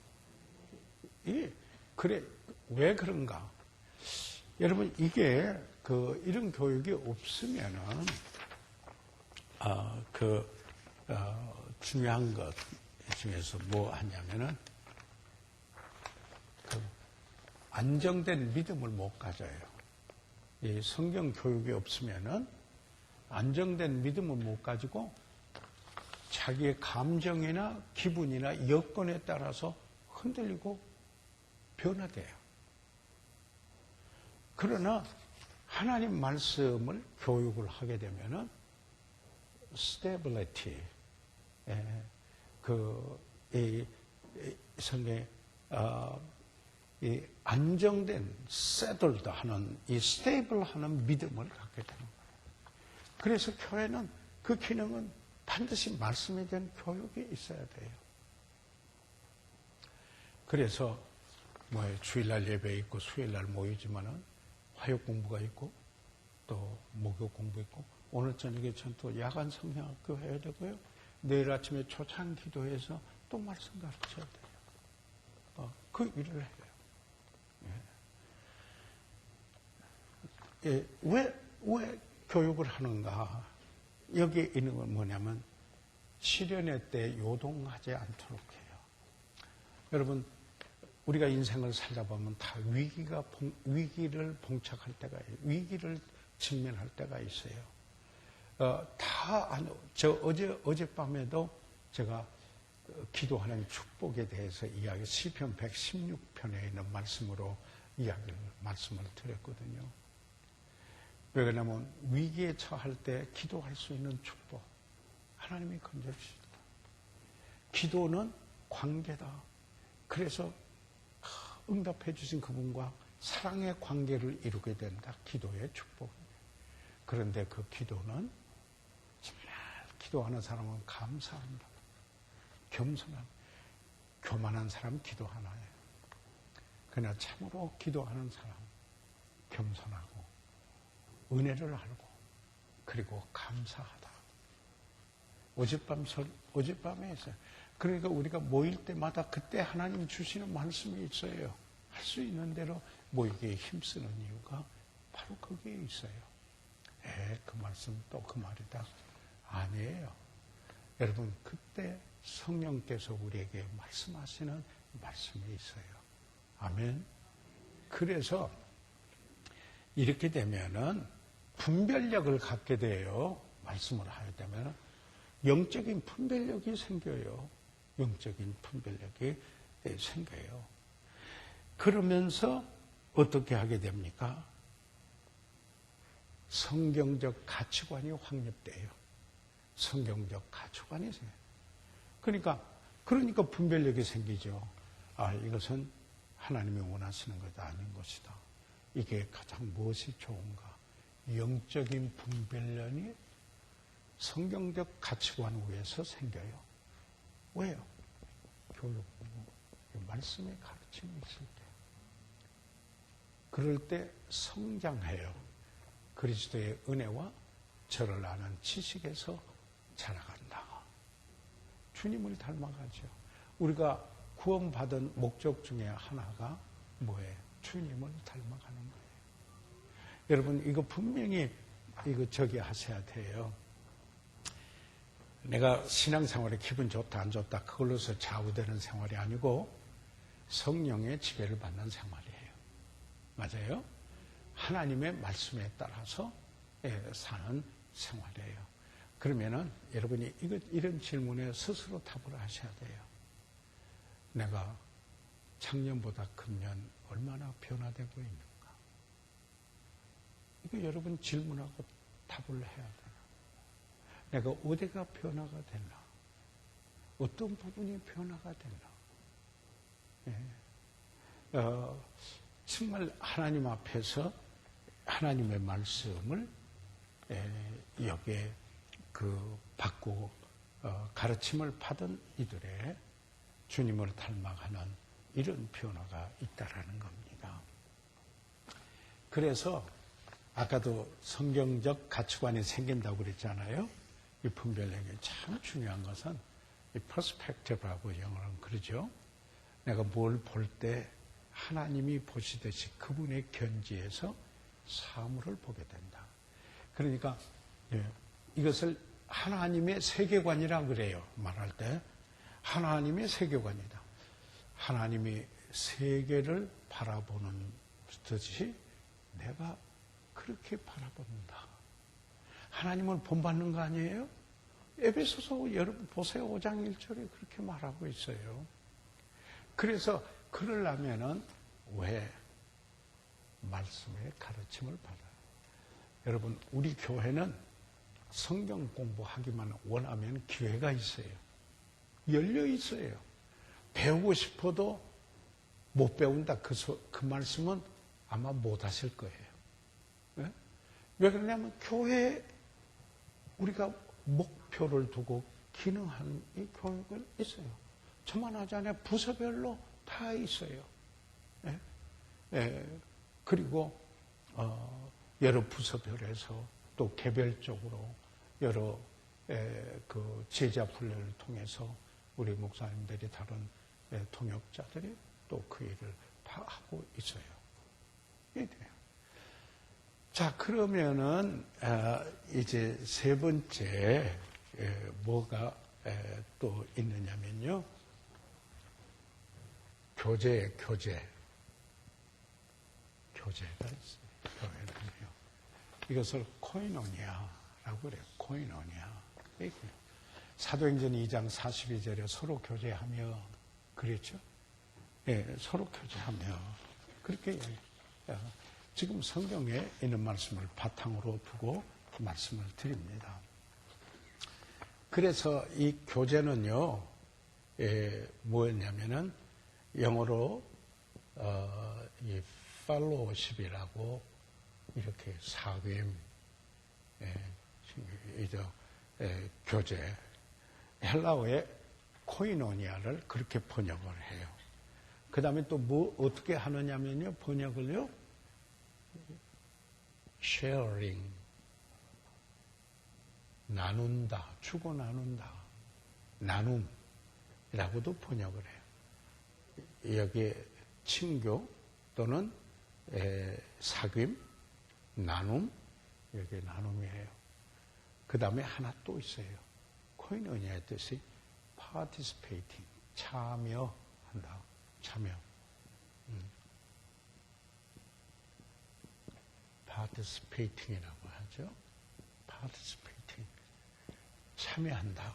그래, 왜 그런가? 여러분, 이게, 이런 교육이 없으면은, 중요한 것 중에서 뭐 하냐면은, 안정된 믿음을 못 가져요. 이 성경 교육이 없으면은, 안정된 믿음을 못 가지고, 자기의 감정이나 기분이나 여건에 따라서 흔들리고 변화돼요. 그러나 하나님 말씀을 교육을 하게 되면은 stability, 이 성경에 이 안정된 settled 하는 이 stable하는 믿음을 갖게 되는 거예요. 그래서 교회는 그 기능은 반드시 말씀에 대한 교육이 있어야 돼요. 그래서 주일날 예배 있고 수요일날 모이지만은 화요 공부가 있고 또 목요 공부 있고 오늘 저녁에 전 또 야간 성경학교 해야 되고요. 내일 아침에 초창 기도해서 또 말씀 가르쳐야 돼요. 그 일을 해요. 왜 교육을 하는가? 여기에 있는 건 뭐냐면 시련의 때 요동하지 않도록 해요. 여러분, 우리가 인생을 살다 보면 다 위기를 봉착할 때가 있어요. 위기를 직면할 때가 있어요. 어젯밤에도 제가 기도하는 축복에 대해서 시편 116편에 있는 말씀으로 말씀을 드렸거든요. 왜 그러냐면 위기에 처할 때 기도할 수 있는 축복 하나님이 건져주시다. 기도는 관계다. 그래서 응답해 주신 그분과 사랑의 관계를 이루게 된다. 기도의 축복입니다. 그런데 그 기도는 정말 기도하는 사람은 감사합니다. 겸손한 교만한 사람 기도 하나예요. 그러나 참으로 기도하는 사람 겸손하고 은혜를 알고 그리고 감사하다. 어젯밤에 했어요. 그러니까 우리가 모일 때마다 그때 하나님 주시는 말씀이 있어요. 할 수 있는 대로 모이기에 힘쓰는 이유가 바로 거기에 있어요. 그 말씀 또 그 말이다. 아니에요. 여러분, 그때 성령께서 우리에게 말씀하시는 말씀이 있어요. 아멘. 그래서 이렇게 되면은 분별력을 갖게 돼요. 말씀을 하게 되면 영적인 분별력이 생겨요. 영적인 분별력이 생겨요. 그러면서 어떻게 하게 됩니까? 성경적 가치관이 확립돼요. 성경적 가치관이 생겨요. 그러니까 분별력이 생기죠. 아, 이것은 하나님이 원하시는 것이 아닌 것이다. 이게 가장 무엇이 좋은가? 영적인 분별력이 성경적 가치관 위에서 생겨요. 왜요? 교육, 말씀의 가르침이 있을 때. 그럴 때 성장해요. 그리스도의 은혜와 저를 아는 지식에서 자라간다. 주님을 닮아가죠. 우리가 구원받은 목적 중에 하나가 뭐예요? 주님을 닮아가는 거예요. 여러분, 이거 분명히 저기 하셔야 돼요. 내가 신앙생활에 기분 좋다 안 좋다 그걸로서 좌우되는 생활이 아니고 성령의 지배를 받는 생활이에요. 맞아요? 하나님의 말씀에 따라서 사는 생활이에요. 그러면은 여러분이 이런 질문에 스스로 답을 하셔야 돼요. 내가 작년보다 금년 얼마나 변화되고 있는가? 이거 여러분 질문하고 답을 해야 돼요. 내가 어디가 변화가 됐나? 어떤 부분이 변화가 됐나? 정말 하나님 앞에서 하나님의 말씀을 여기에 받고 가르침을 받은 이들의 주님을 닮아가는 이런 변화가 있다라는 겁니다. 그래서 아까도 성경적 가치관이 생긴다고 그랬잖아요. 이 분별력이 참 중요한 것은 이 퍼스펙티브라고 영어로는 그러죠. 내가 뭘 볼 때 하나님이 보시듯이 그분의 견지에서 사물을 보게 된다. 그러니까 이것을 하나님의 세계관이라고 그래요. 말할 때 하나님의 세계관이다. 하나님이 세계를 바라보는 듯이 내가 그렇게 바라본다. 하나님을 본받는 거 아니에요? 에베소서 여러분 보세요. 5장 1절에 그렇게 말하고 있어요. 그래서 그러려면은 왜 말씀의 가르침을 받아요? 여러분, 우리 교회는 성경 공부하기만 원하면 기회가 있어요. 열려 있어요. 배우고 싶어도 못 배운다. 그 말씀은 아마 못 하실 거예요. 네? 왜 그러냐면 교회에 우리가 목표를 두고 기능하는 이 교육은 있어요. 저만 하지 않아요. 부서별로 다 있어요. 그리고 여러 부서별에서 또 개별적으로 여러 그 제자 훈련을 통해서 우리 목사님들이 다른 통역자들이 또 그 일을 다 하고 있어요. 자, 그러면은 이제 세 번째 뭐가 또 있느냐면요. 교제가 있어요. 교회는요. 이것을 코이노니아라고 그래요. 코이노니아. 사도행전 2장 42절에 서로 교제하며 그랬죠. 서로 교제하며 그렇게 지금 성경에 있는 말씀을 바탕으로 두고 말씀을 드립니다. 그래서 이 교제는요, 뭐였냐면은 영어로 이 fellowship이라고 이렇게 사귐, 교제, 헬라어의 코이노니아를 그렇게 번역을 해요. 그 다음에 또 뭐 어떻게 하느냐면요, 번역을요, sharing, 나눈다, 주고 나눈다, 나눔이라고도 번역을 해요. 여기에 친교 또는 사귐, 나눔, 여기 나눔이에요. 그 다음에 하나 또 있어요. 코이노니아의 뜻이 participating, 참여한다. 참여. participating이라고 하죠. participating. 참여한다.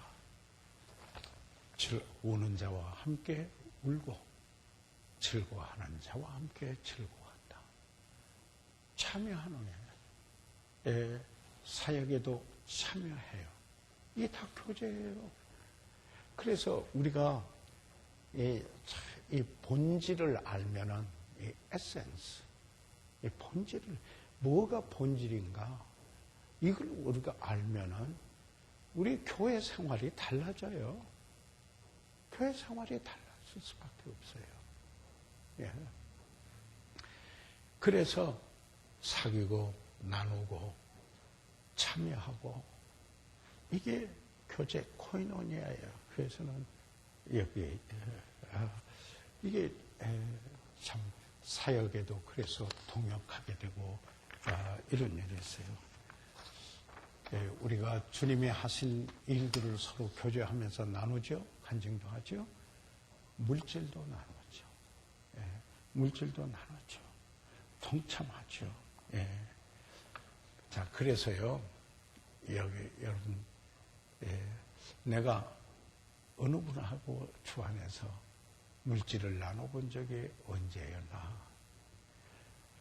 우는 자와 함께 울고 즐거워하는 자와 함께 즐거워한다. 참여하는 애. 사역에도 참여해요. 이게 다 교제예요. 그래서 우리가 이 본질을 알면은 이 에센스, 이 본질을 뭐가 본질인가 이걸 우리가 알면은 우리 교회 생활이 달라져요. 교회 생활이 달라질 수밖에 없어요. 예. 그래서 사귀고 나누고 참여하고 이게 교제 코이노니아예요. 그래서는 여기 이게 참 사역에도 그래서 동역하게 되고 이런 일이 있어요. 우리가 주님이 하신 일들을 서로 교제하면서 나누죠. 간증도 하죠. 물질도 나누죠. 물질도 나누죠. 동참하죠. 자, 그래서요, 여기 여러분, 내가 어느 분하고 주 안에서 물질을 나눠본 적이 언제였나?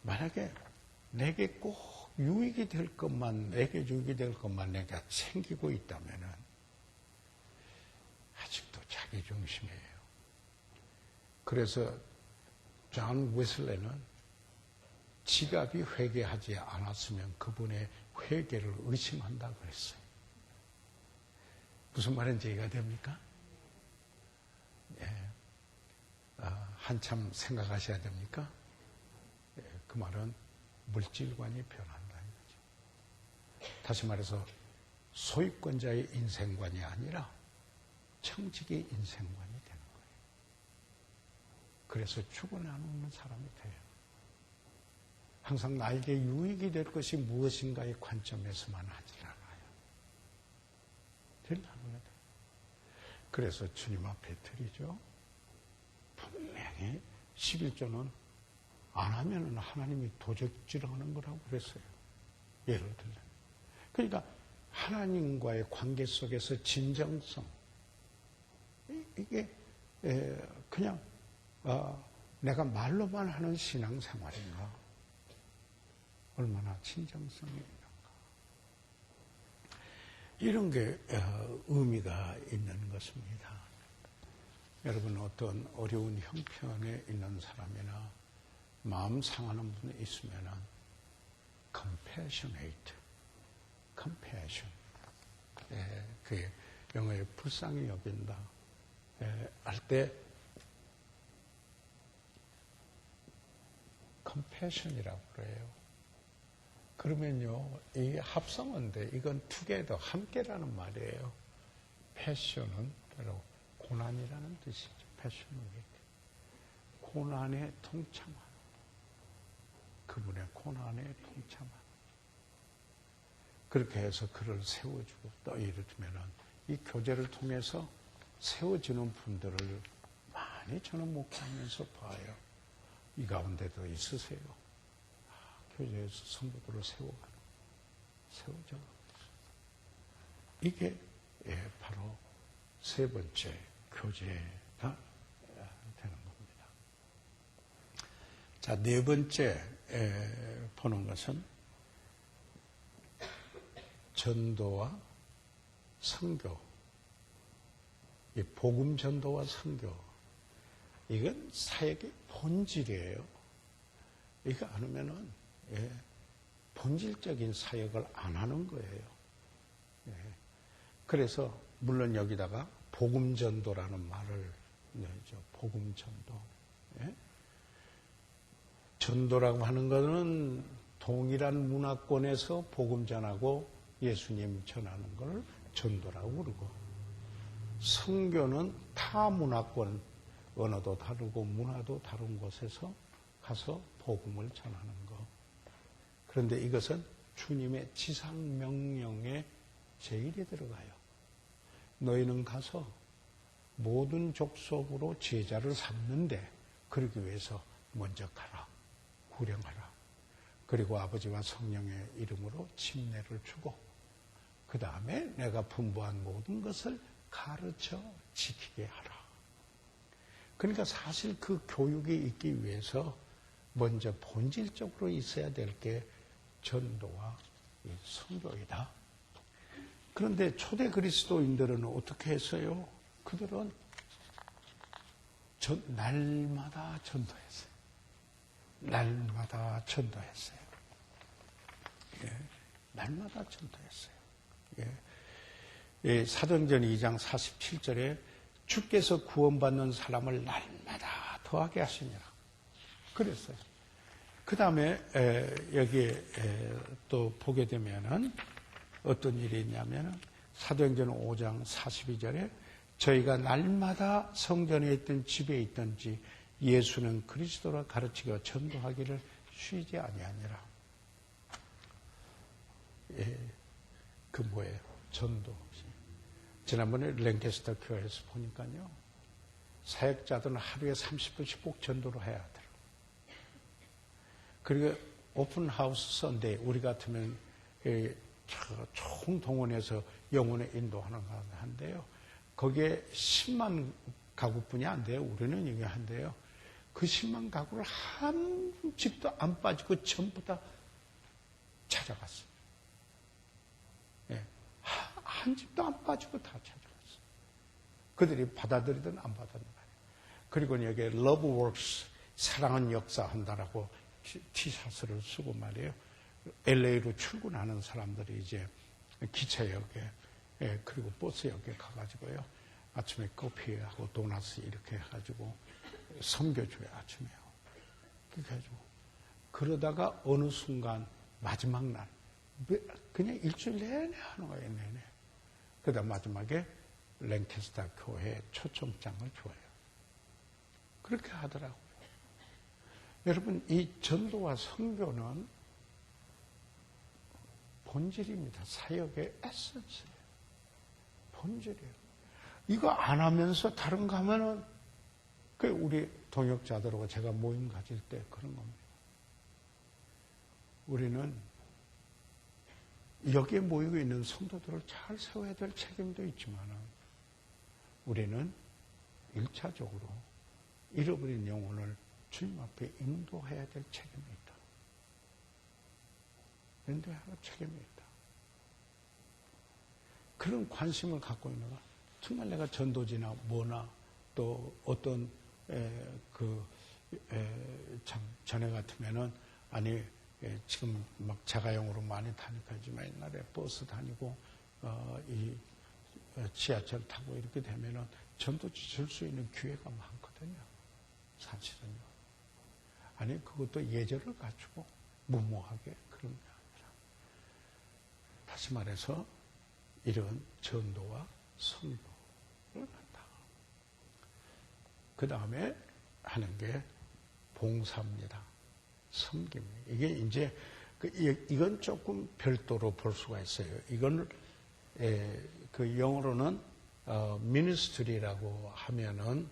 만약에 내게 꼭 유익이 될 것만, 내게 유익이 될 것만 내가 챙기고 있다면은 아직도 자기중심이에요. 그래서 존 웨슬레는 지갑이 회개하지 않았으면 그분의 회개를 의심한다 그랬어요. 무슨 말인지 이해가 됩니까? 한참 생각하셔야 됩니까? 그 말은 물질관이 변한다는 거죠. 다시 말해서 소유권자의 인생관이 아니라 청직의 인생관이 되는 거예요. 그래서 죽어나누는 사람이 돼요. 항상 나에게 유익이 될 것이 무엇인가의 관점에서만 하질 않아요. 늘 나눠야 돼요. 그래서 주님 앞에 드리죠. 분명히 11조는 안 하면은 하나님이 도적질하는 거라고 그랬어요. 예를 들면. 그러니까 하나님과의 관계 속에서 진정성, 이게 그냥 내가 말로만 하는 신앙생활인가? 얼마나 진정성이 있는가? 이런 게 의미가 있는 것입니다. 여러분 어떤 어려운 형편에 있는 사람이나 마음 상하는 분이 있으면은 compassionate, compassion, 그 영어에 불쌍히 여긴다 할 때 compassion이라고 그래요. 그러면요, 이 합성어인데 이건 together, 함께라는 말이에요. 패션은 바로 고난이라는 뜻이죠. 패션은 고난에 동참하는, 그분의 고난에 동참하는. 그렇게 해서 그를 세워주고 또 예를 들면은 이 교제를 통해서 세워지는 분들을 많이 저는 목회하면서 봐요. 이 가운데도 있으세요. 교제에서 성도들을 세워져. 이게 바로 세 번째 교제가 되는 겁니다. 자, 네 번째 보는 것은 전도와 선교. 이 복음 전도와 선교. 이건 사역의 본질이에요. 이거 안 하면은 본질적인 사역을 안 하는 거예요. 그래서 물론 여기다가 복음 전도라는 말을 내죠. 복음 전도. 전도라고 하는 것은 동일한 문화권에서 복음 전하고 예수님 전하는 걸 전도라고 그러고, 선교는 타 문화권, 언어도 다르고 문화도 다른 곳에서 가서 복음을 전하는 것. 그런데 이것은 주님의 지상 명령에 제일이 들어가요. 너희는 가서 모든 족속으로 제자를 삼는데 그러기 위해서 먼저 가라. 후령하라. 그리고 아버지와 성령의 이름으로 침례를 주고 그 다음에 내가 분부한 모든 것을 가르쳐 지키게 하라. 그러니까 사실 그 교육이 있기 위해서 먼저 본질적으로 있어야 될 게 전도와 선교이다. 그런데 초대 그리스도인들은 어떻게 했어요? 그들은 날마다 전도했어요. 날마다 전도했어요. 예, 날마다 전도했어요. 예, 사도행전 2장 47절에 주께서 구원받는 사람을 날마다 더하게 하시니라. 그랬어요. 그 다음에 여기에 또 보게 되면은 어떤 일이 있냐면은 사도행전 5장 42절에 저희가 날마다 성전에 있던 집에 있든지 예수는 그리스도라 가르치고 전도하기를 쉬지 아니하니라. 예, 그 뭐예요? 전도. 지난번에 랭캐스터 교회에서 보니까요. 사역자들은 하루에 30분씩 꼭 전도를 해야 돼요. 그리고 오픈하우스 선데이 우리 같으면 총동원해서 영혼의 인도하는 거 한데요. 거기에 10만 가구뿐이 안 돼요. 우리는 이게 한데요. 그 10만 가구를 한 집도 안 빠지고 전부 다 찾아갔어요. 예. 한 집도 안 빠지고 다 찾아갔어요. 그들이 받아들이든 안 받아들이든 말이에요. 그리고 여기에 러브웍스 사랑은 역사한다라고 티셔츠를 쓰고 말이에요. LA로 출근하는 사람들이 이제 기차역에 그리고 버스역에 가가지고요. 아침에 커피하고 도넛 이렇게 해가지고 섬겨줘요. 아침에요. 그렇게 해주고 그러다가 어느 순간 마지막 날 그냥 일주일 내내 하는 거예요. 내내. 그러다 마지막에 랭캐스터 교회에 초청장을 줘요. 그렇게 하더라고요. 여러분 이 전도와 선교는 본질입니다. 사역의 에센스예요. 본질이에요. 이거 안 하면서 다른 거 하면은 그 우리 동역자들하고 제가 모임 가질 때 그런 겁니다. 우리는 여기에 모이고 있는 성도들을 잘 세워야 될 책임도 있지만 우리는 1차적으로 잃어버린 영혼을 주님 앞에 인도해야 될 책임이 있다. 인도해야 할 책임이 있다. 그런 관심을 갖고 있는 거. 정말 내가 전도지나 뭐나 또 어떤 전에 같으면은 아니 지금 막 자가용으로 많이 다니까지만 옛날에 버스 다니고 이 지하철 타고 이렇게 되면은 전도지 줄 수 있는 기회가 많거든요. 사실은요. 아니 그것도 예절을 갖추고 무모하게 그런 게 아니라 다시 말해서 이런 전도와 선도를 한다. 그 다음에 하는 게 봉사입니다. 섬깁니다. 이게 이제 이건 조금 별도로 볼 수가 있어요. 이건 그 영어로는 ministry라고 하면은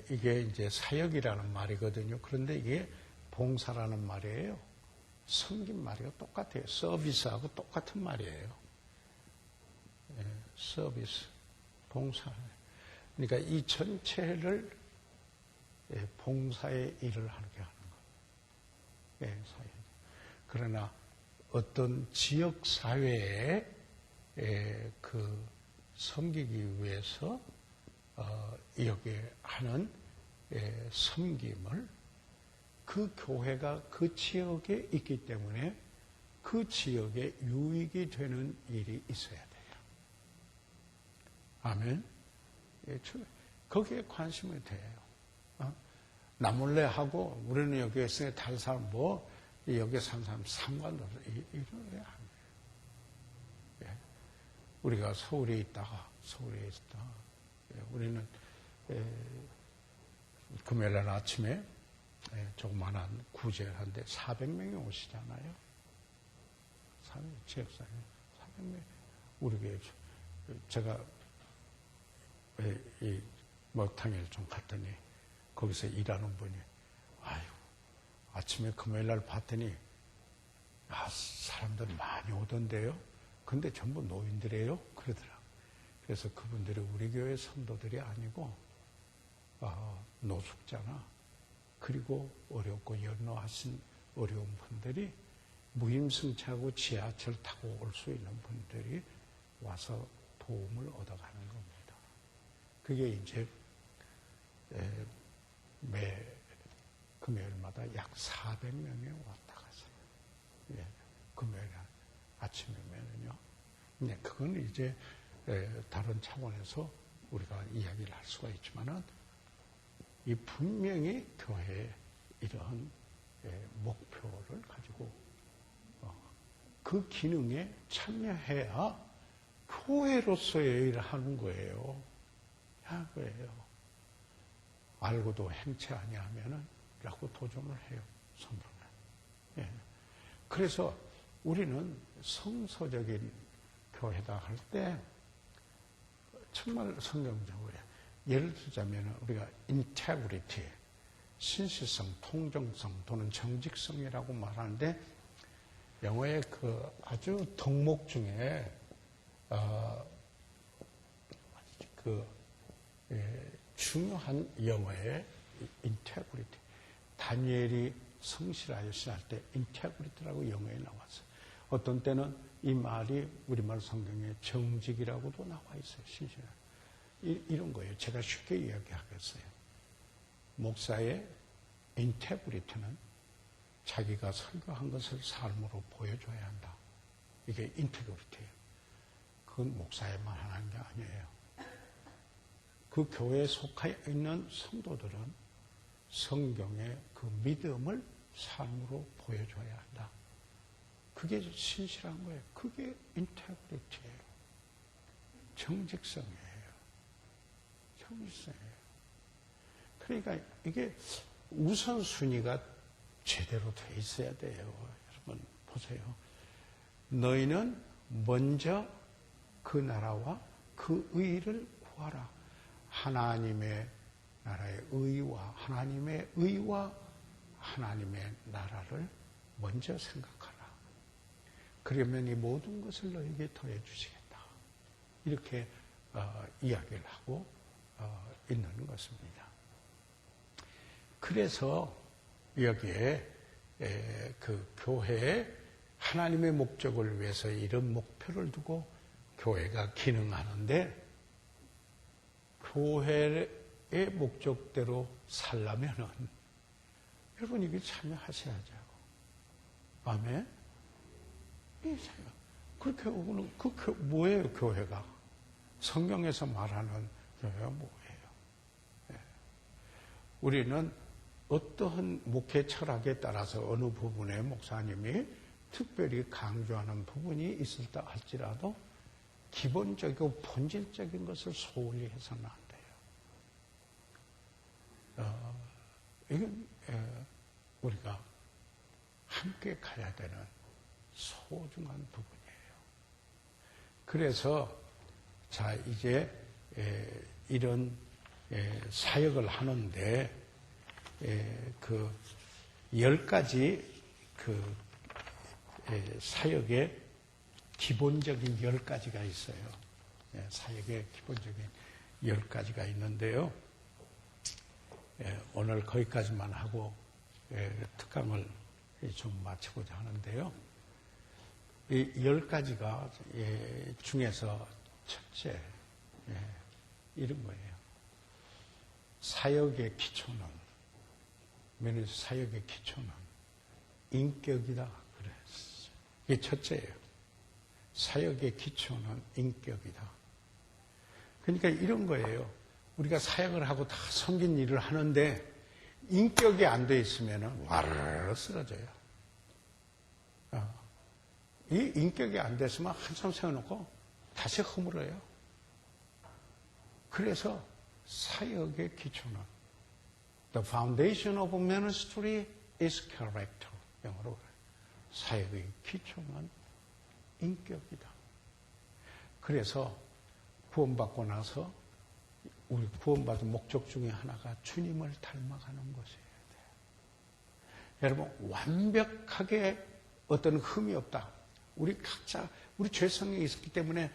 이게 이제 사역이라는 말이거든요. 그런데 이게 봉사라는 말이에요. 섬긴 말이요. 똑같아요. 서비스하고 똑같은 말이에요. 서비스, 봉사. 그러니까 이 전체를 봉사의 일을 하게 하는 거예요. 그러나 어떤 지역 사회에 그 섬기기 위해서 여기에 하는 섬김을 그 교회가 그 지역에 있기 때문에 그 지역에 유익이 되는 일이 있어야 돼요. 아멘. 거기에 관심을 대요. 나몰래 하고 우리는 여기에 있으니 다른 사람 여기에 사는 사람 상관도 없어요. 이런 게 아니에요. 우리가 서울에 있다가 우리는 금요일 날 아침에 조그만한 구제를 하는데 400명이 오시잖아요. 지역사회 우리 교회 제가 이 목탕에 좀 갔더니 거기서 일하는 분이 아유 아침에 금요일 날 봤더니 사람들 많이 오던데요. 근데 전부 노인들이에요. 그러더라. 그래서 그분들이 우리 교회 성도들이 아니고 노숙자나 그리고 어렵고 연로하신 어려운 분들이 무임승차하고 지하철 타고 올 수 있는 분들이 와서 도움을 얻어가는 겁니다. 그게 이제 매 금요일마다 약 400명이 왔다 갔어요. 예, 금요일 아침이면은요. 네, 그건 이제 다른 차원에서 우리가 이야기를 할 수가 있지만은 이 분명히 교회에 이러한 목표를 가지고 그 기능에 참여해야 교회로서의 일을 하는 거예요. 그거예요. 알고도 행치 아니하면은 라고 도전을 해요. 성경은. 예. 그래서 우리는 성서적인 교회다 할 때 정말 성경적으로 예를 들자면 우리가 integrity, 신실성, 통정성 또는 정직성이라고 말하는데 영어의 그 아주 덕목 중에 중요한 영어의 integrity. 다니엘이 성실하여 신할 때 integrity라고 영어에 나왔어요. 어떤 때는 이 말이 우리말 성경에 정직이라고도 나와 있어요. 신실한. 이런 거예요. 제가 쉽게 이야기하겠어요. 목사의 인테그리티는 자기가 설교한 것을 삶으로 보여줘야 한다. 이게 인테그리티예요. 그건 목사에만 하는 게 아니에요. 그 교회에 속해 있는 성도들은 성경의 그 믿음을 삶으로 보여줘야 한다. 그게 신실한 거예요. 그게 인테그리티예요. 정직성이에요. 정직성이에요. 그러니까 이게 우선순위가 제대로 돼 있어야 돼요. 여러분 보세요. 너희는 먼저 그 나라와 그 의를 구하라. 하나님의 나라의 의와 하나님의 나라를 먼저 생각하라. 그러면 이 모든 것을 너에게 더해 주시겠다. 이렇게 이야기를 하고 있는 것입니다. 그래서 여기에 그 교회에 하나님의 목적을 위해서 이런 목표를 두고 교회가 기능하는데 교회의 목적대로 살려면은 여러분 이게 참여하셔야죠. 아멘? 그렇게 오는 뭐예요 교회가? 성경에서 말하는 교회가 뭐예요? 우리는 어떠한 목회 철학에 따라서 어느 부분에 목사님이 특별히 강조하는 부분이 있을다 할지라도 기본적이고 본질적인 것을 소홀히 해서는 안 돼요. 이건 우리가 함께 가야 되는 소중한 부분이에요. 그래서 자 이제 이런 사역을 하는데 그 10가지 그 사역의 기본적인 10가지가 있어요. 사역의 기본적인 10가지가 있는데요. 오늘 거기까지만 하고 특강을 좀 마치고자 하는데요. 이 10가지가 중에서 첫째 이런 거예요. 사역의 기초는 인격이다 그랬어요. 이게 첫째예요. 사역의 기초는 인격이다. 그러니까 이런 거예요. 우리가 사역을 하고 다 섬긴 일을 하는데 인격이 안 돼 있으면 와르르 쓰러져요. 이 인격이 안 됐으면 한참 세워놓고 다시 허물어요. 그래서 사역의 기초는 The foundation of ministry is character. 영어로 사역의 기초는 인격이다. 그래서 구원받고 나서 우리 구원받은 목적 중에 하나가 주님을 닮아가는 것이에요. 여러분, 완벽하게 어떤 흠이 없다. 우리 각자, 우리 죄성이 있었기 때문에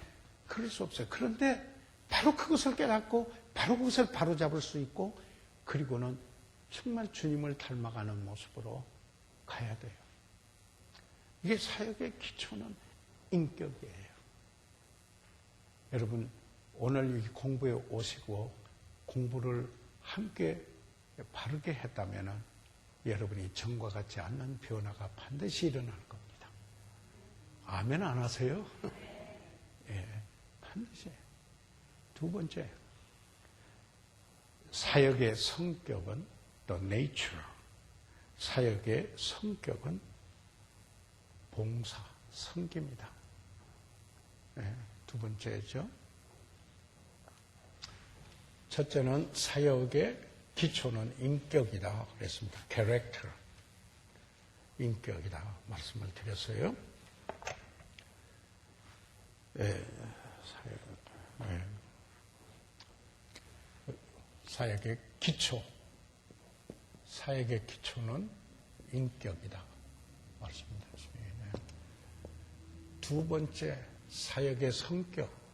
그럴 수 없어요. 그런데 바로 그것을 깨닫고 바로 그것을 바로잡을 수 있고 그리고는 정말 주님을 닮아가는 모습으로 가야 돼요. 이게 사역의 기초는 인격이에요. 여러분, 오늘 이 공부에 오시고 공부를 함께 바르게 했다면 여러분이 전과 같지 않는 변화가 반드시 일어날 겁니다. 아멘 안 하세요? 예, 반드시. 두 번째, 사역의 성격은 또 nature. 사역의 성격은 봉사, 섬깁니다. 예, 두 번째죠. 첫째는 사역의 기초는 인격이다 그랬습니다. character. 인격이다 말씀을 드렸어요. 예, 사역의 기초. 사역의 기초는 인격이다 말씀드렸습니다. 두 번째, 사역의 성격.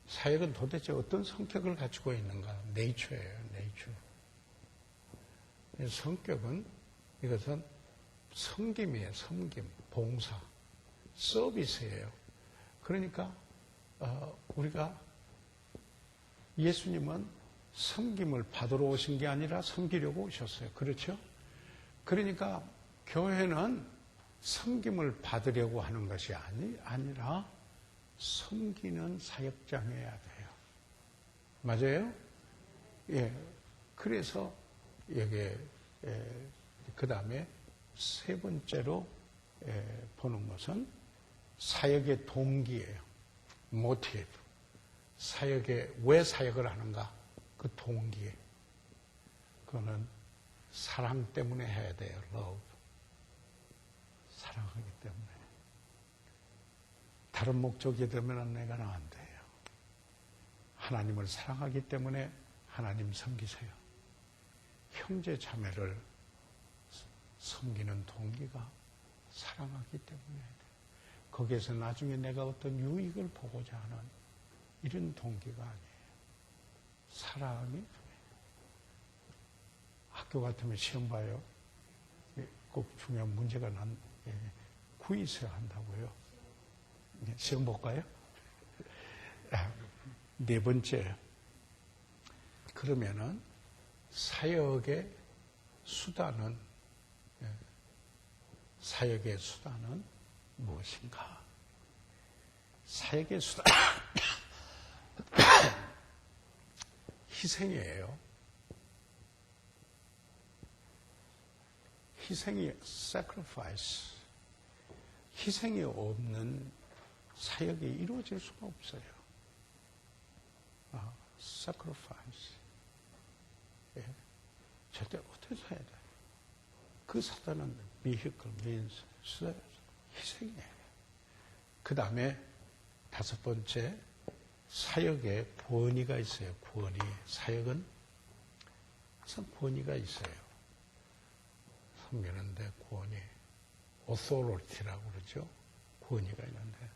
사역은 도대체 어떤 성격을 가지고 있는가? 네이처예요, 네이처. 성격은 이것은 섬김이에요, 섬김, 봉사, 서비스예요. 그러니까 우리가 예수님은 섬김을 받으러 오신 게 아니라 섬기려고 오셨어요. 그렇죠? 그러니까 교회는 섬김을 받으려고 하는 것이 아니라 섬기는 사역장이어야 돼요. 맞아요? 예. 그래서 여기에 그 다음에 세 번째로 보는 것은 사역의 동기예요. motive. 왜 사역을 하는가? 그 동기. 그거는 사랑 때문에 해야 돼요. love. 사랑하기 때문에. 다른 목적이 되면 내가는 안 돼요. 하나님을 사랑하기 때문에 하나님 섬기세요. 형제 자매를 섬기는 동기가 사랑하기 때문에 거기에서 나중에 내가 어떤 유익을 보고자 하는 이런 동기가 아니에요. 사랑이 학교 같으면 시험 봐요. 꼭 중요한 문제가 구이서야 한다고요. 시험 볼까요? 네 번째, 그러면은 사역의 수단은 무엇인가? 사역의 수단 희생이에요. 희생이 sacrifice. 희생이 없는 사역이 이루어질 수가 없어요. sacrifice. 예. 절대 어떻게 해야 돼? 그 사단은 vehicle, means, 희생이에요. 그 다음에 다섯 번째, 사역에 권위가 있어요. 권위. 사역은 항상 권위가 있어요. 섬기는데 권위. authority라고 그러죠. 권위가 있는데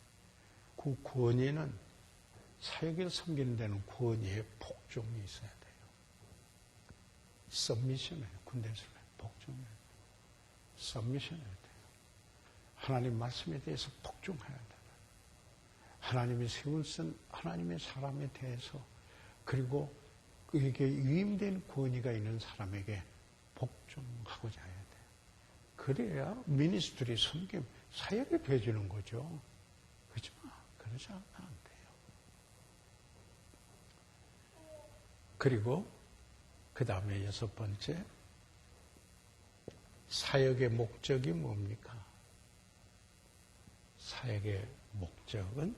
그 권위는 사역에 섬기는 데는 권위에 복종이 있어야 돼요. submission이에요. 군대에서 복종이에요. submission해야 돼요. 하나님 말씀에 대해서 복종해야 돼요. 하나님이 세운 하나님의 사람에 대해서 그리고 그에게 위임된 권위가 있는 사람에게 복종하고자 해야 돼요. 그래야 미니스트리 섬김, 사역이 되어지는 거죠. 그렇지만 그러지 않으면 안 돼요. 그리고 그 다음에 여섯 번째, 사역의 목적이 뭡니까? 사역의 목적은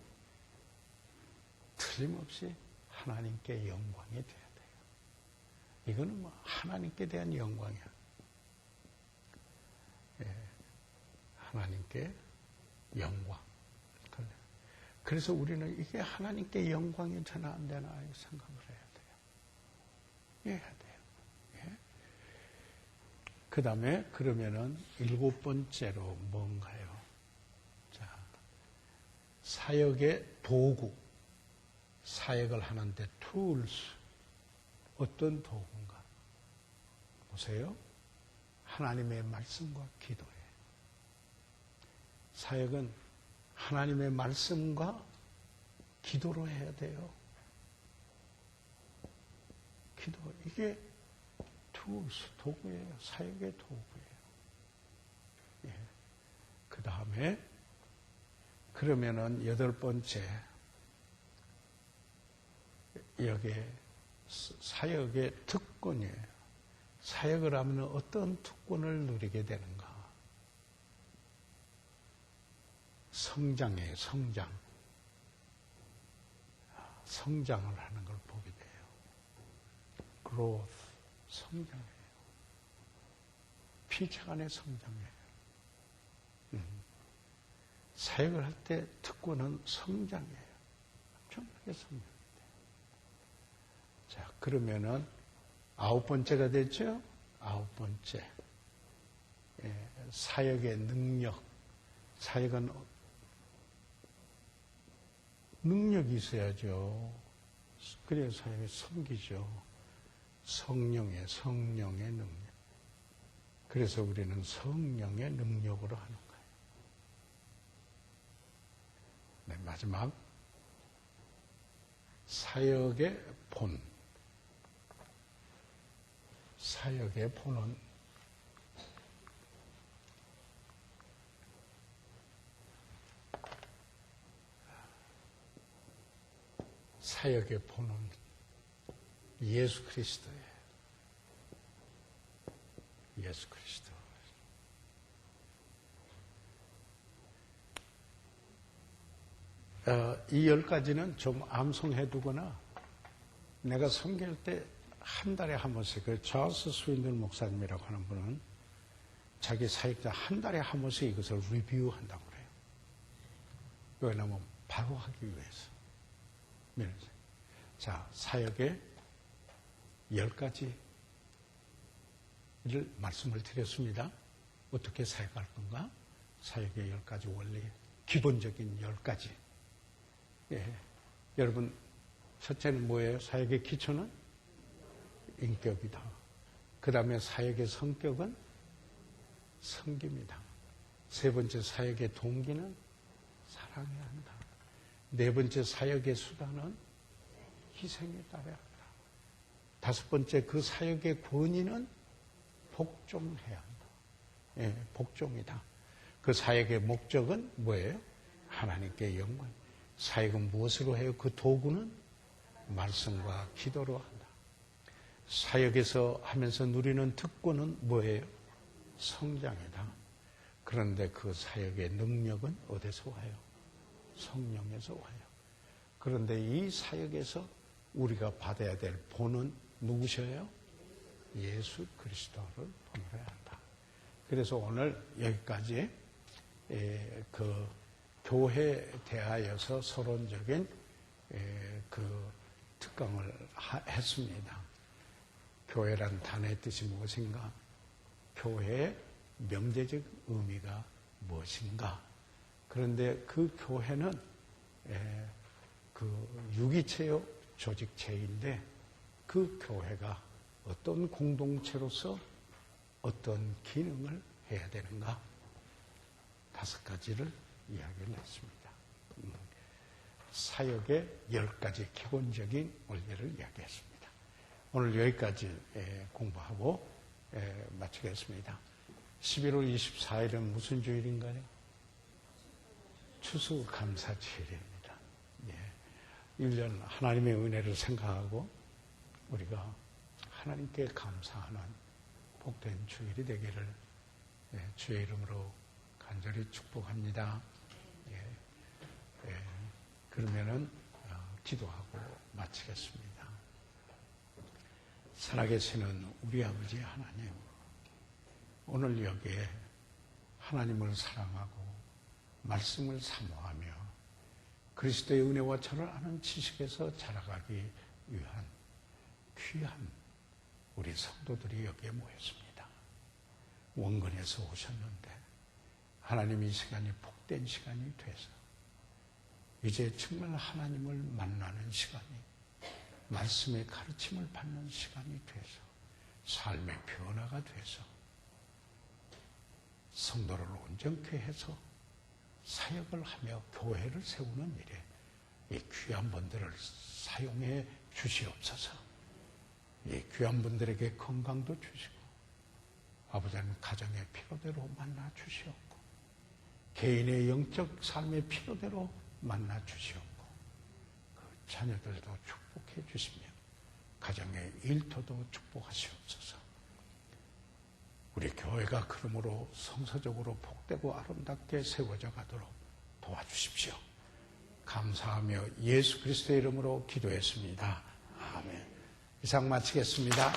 틀림없이 하나님께 영광이 돼야 돼요. 이거는 하나님께 대한 영광이야. 예, 하나님께 영광. 그래서 우리는 이게 하나님께 영광이 되나 안 되나 생각을 해야 돼요. 해야 돼요. 예. 그 다음에 그러면은 7번째로 뭔가요? 자, 사역의 도구. 사역을 하는데 tools. 어떤 도구인가? 보세요. 하나님의 말씀과 기도예요. 사역은 하나님의 말씀과 기도로 해야 돼요. 기도, 이게 tools, 도구예요. 사역의 도구예요. 예. 그 다음에 그러면은 8번째 여기에 사역의 특권이에요. 사역을 하면 어떤 특권을 누리게 되는가? 성장이에요. 성장. 성장을 하는 걸 보게 돼요. growth, 성장이에요. 피차간의 성장이에요. 사역을 할 때 특권은 성장이에요. 엄청나게 성장이에요. 자, 그러면은 9번째가 됐죠? 9번째. 예, 사역의 능력. 사역은 능력이 있어야죠. 그래서 사역이 섬기죠. 성령의 능력. 그래서 우리는 성령의 능력으로 하는 거예요. 네, 마지막. 사역의 본. 사역의 본은 예수 그리스도예요. 예수 그리스도. 이 10가지는 좀 암송해 두거나 내가 섬길 때 한 달에 한 번씩, 그 charles swindoll 목사님이라고 하는 분은 자기 사역자 한 달에 한 번씩 이것을 리뷰한다고 그래요. 왜냐하면 바로 하기 위해서. 자, 사역의 10가지를 말씀을 드렸습니다. 어떻게 사역할 건가? 사역의 10가지 원리, 기본적인 10가지. 예. 여러분, 첫째는 뭐예요? 사역의 기초는 인격이다. 그 다음에 사역의 성격은 섬김이다. 세 번째 사역의 동기는 사랑해야 한다. 네 번째 사역의 수단은 희생에 따라야 한다. 다섯 번째 그 사역의 권위는 복종해야 한다. 예, 복종이다. 그 사역의 목적은 뭐예요? 하나님께 영광. 사역은 무엇으로 해요? 그 도구는 말씀과 기도로 한다. 사역에서 하면서 누리는 특권은 뭐예요? 성장이다. 그런데 그 사역의 능력은 어디서 와요? 성령에서 와요. 그런데 이 사역에서 우리가 받아야 될 본은 누구셔요? 예수 그리스도를 본받아야 한다. 그래서 오늘 여기까지 그 교회에 대하여서 서론적인 그 특강을 했습니다. 교회란 단어의 뜻이 무엇인가? 교회의 명제적 의미가 무엇인가? 그런데 그 교회는 그 유기체요 조직체인데 그 교회가 어떤 공동체로서 어떤 기능을 해야 되는가? 5가지를 이야기를 했습니다. 사역의 10가지 기본적인 원리를 이야기했습니다. 오늘 여기까지 공부하고 마치겠습니다. 11월 24일은 무슨 주일인가요? 추수감사주일입니다. 예. 1년 하나님의 은혜를 생각하고 우리가 하나님께 감사하는 복된 주일이 되기를 주의 이름으로 간절히 축복합니다. 그러면은 기도하고 마치겠습니다. 살아계시는 우리 아버지 하나님, 오늘 여기에 하나님을 사랑하고 말씀을 사모하며 그리스도의 은혜와 저를 아는 지식에서 자라가기 위한 귀한 우리 성도들이 여기에 모였습니다. 원근에서 오셨는데 하나님 이 시간이 복된 시간이 돼서 이제 정말 하나님을 만나는 시간이, 말씀의 가르침을 받는 시간이 돼서 삶의 변화가 돼서 성도를 온전케 해서 사역을 하며 교회를 세우는 일에 이 귀한 분들을 사용해 주시옵소서. 이 귀한 분들에게 건강도 주시고 아버지는 가정의 필요대로 만나 주시옵고 개인의 영적 삶의 필요대로 만나 주시옵고 그 자녀들도 축복해 주시며 가정의 일터도 축복하시옵소서. 우리 교회가 그러므로 성서적으로 복되고 아름답게 세워져 가도록 도와주십시오. 감사하며 예수 그리스도의 이름으로 기도했습니다. 아멘. 이상 마치겠습니다.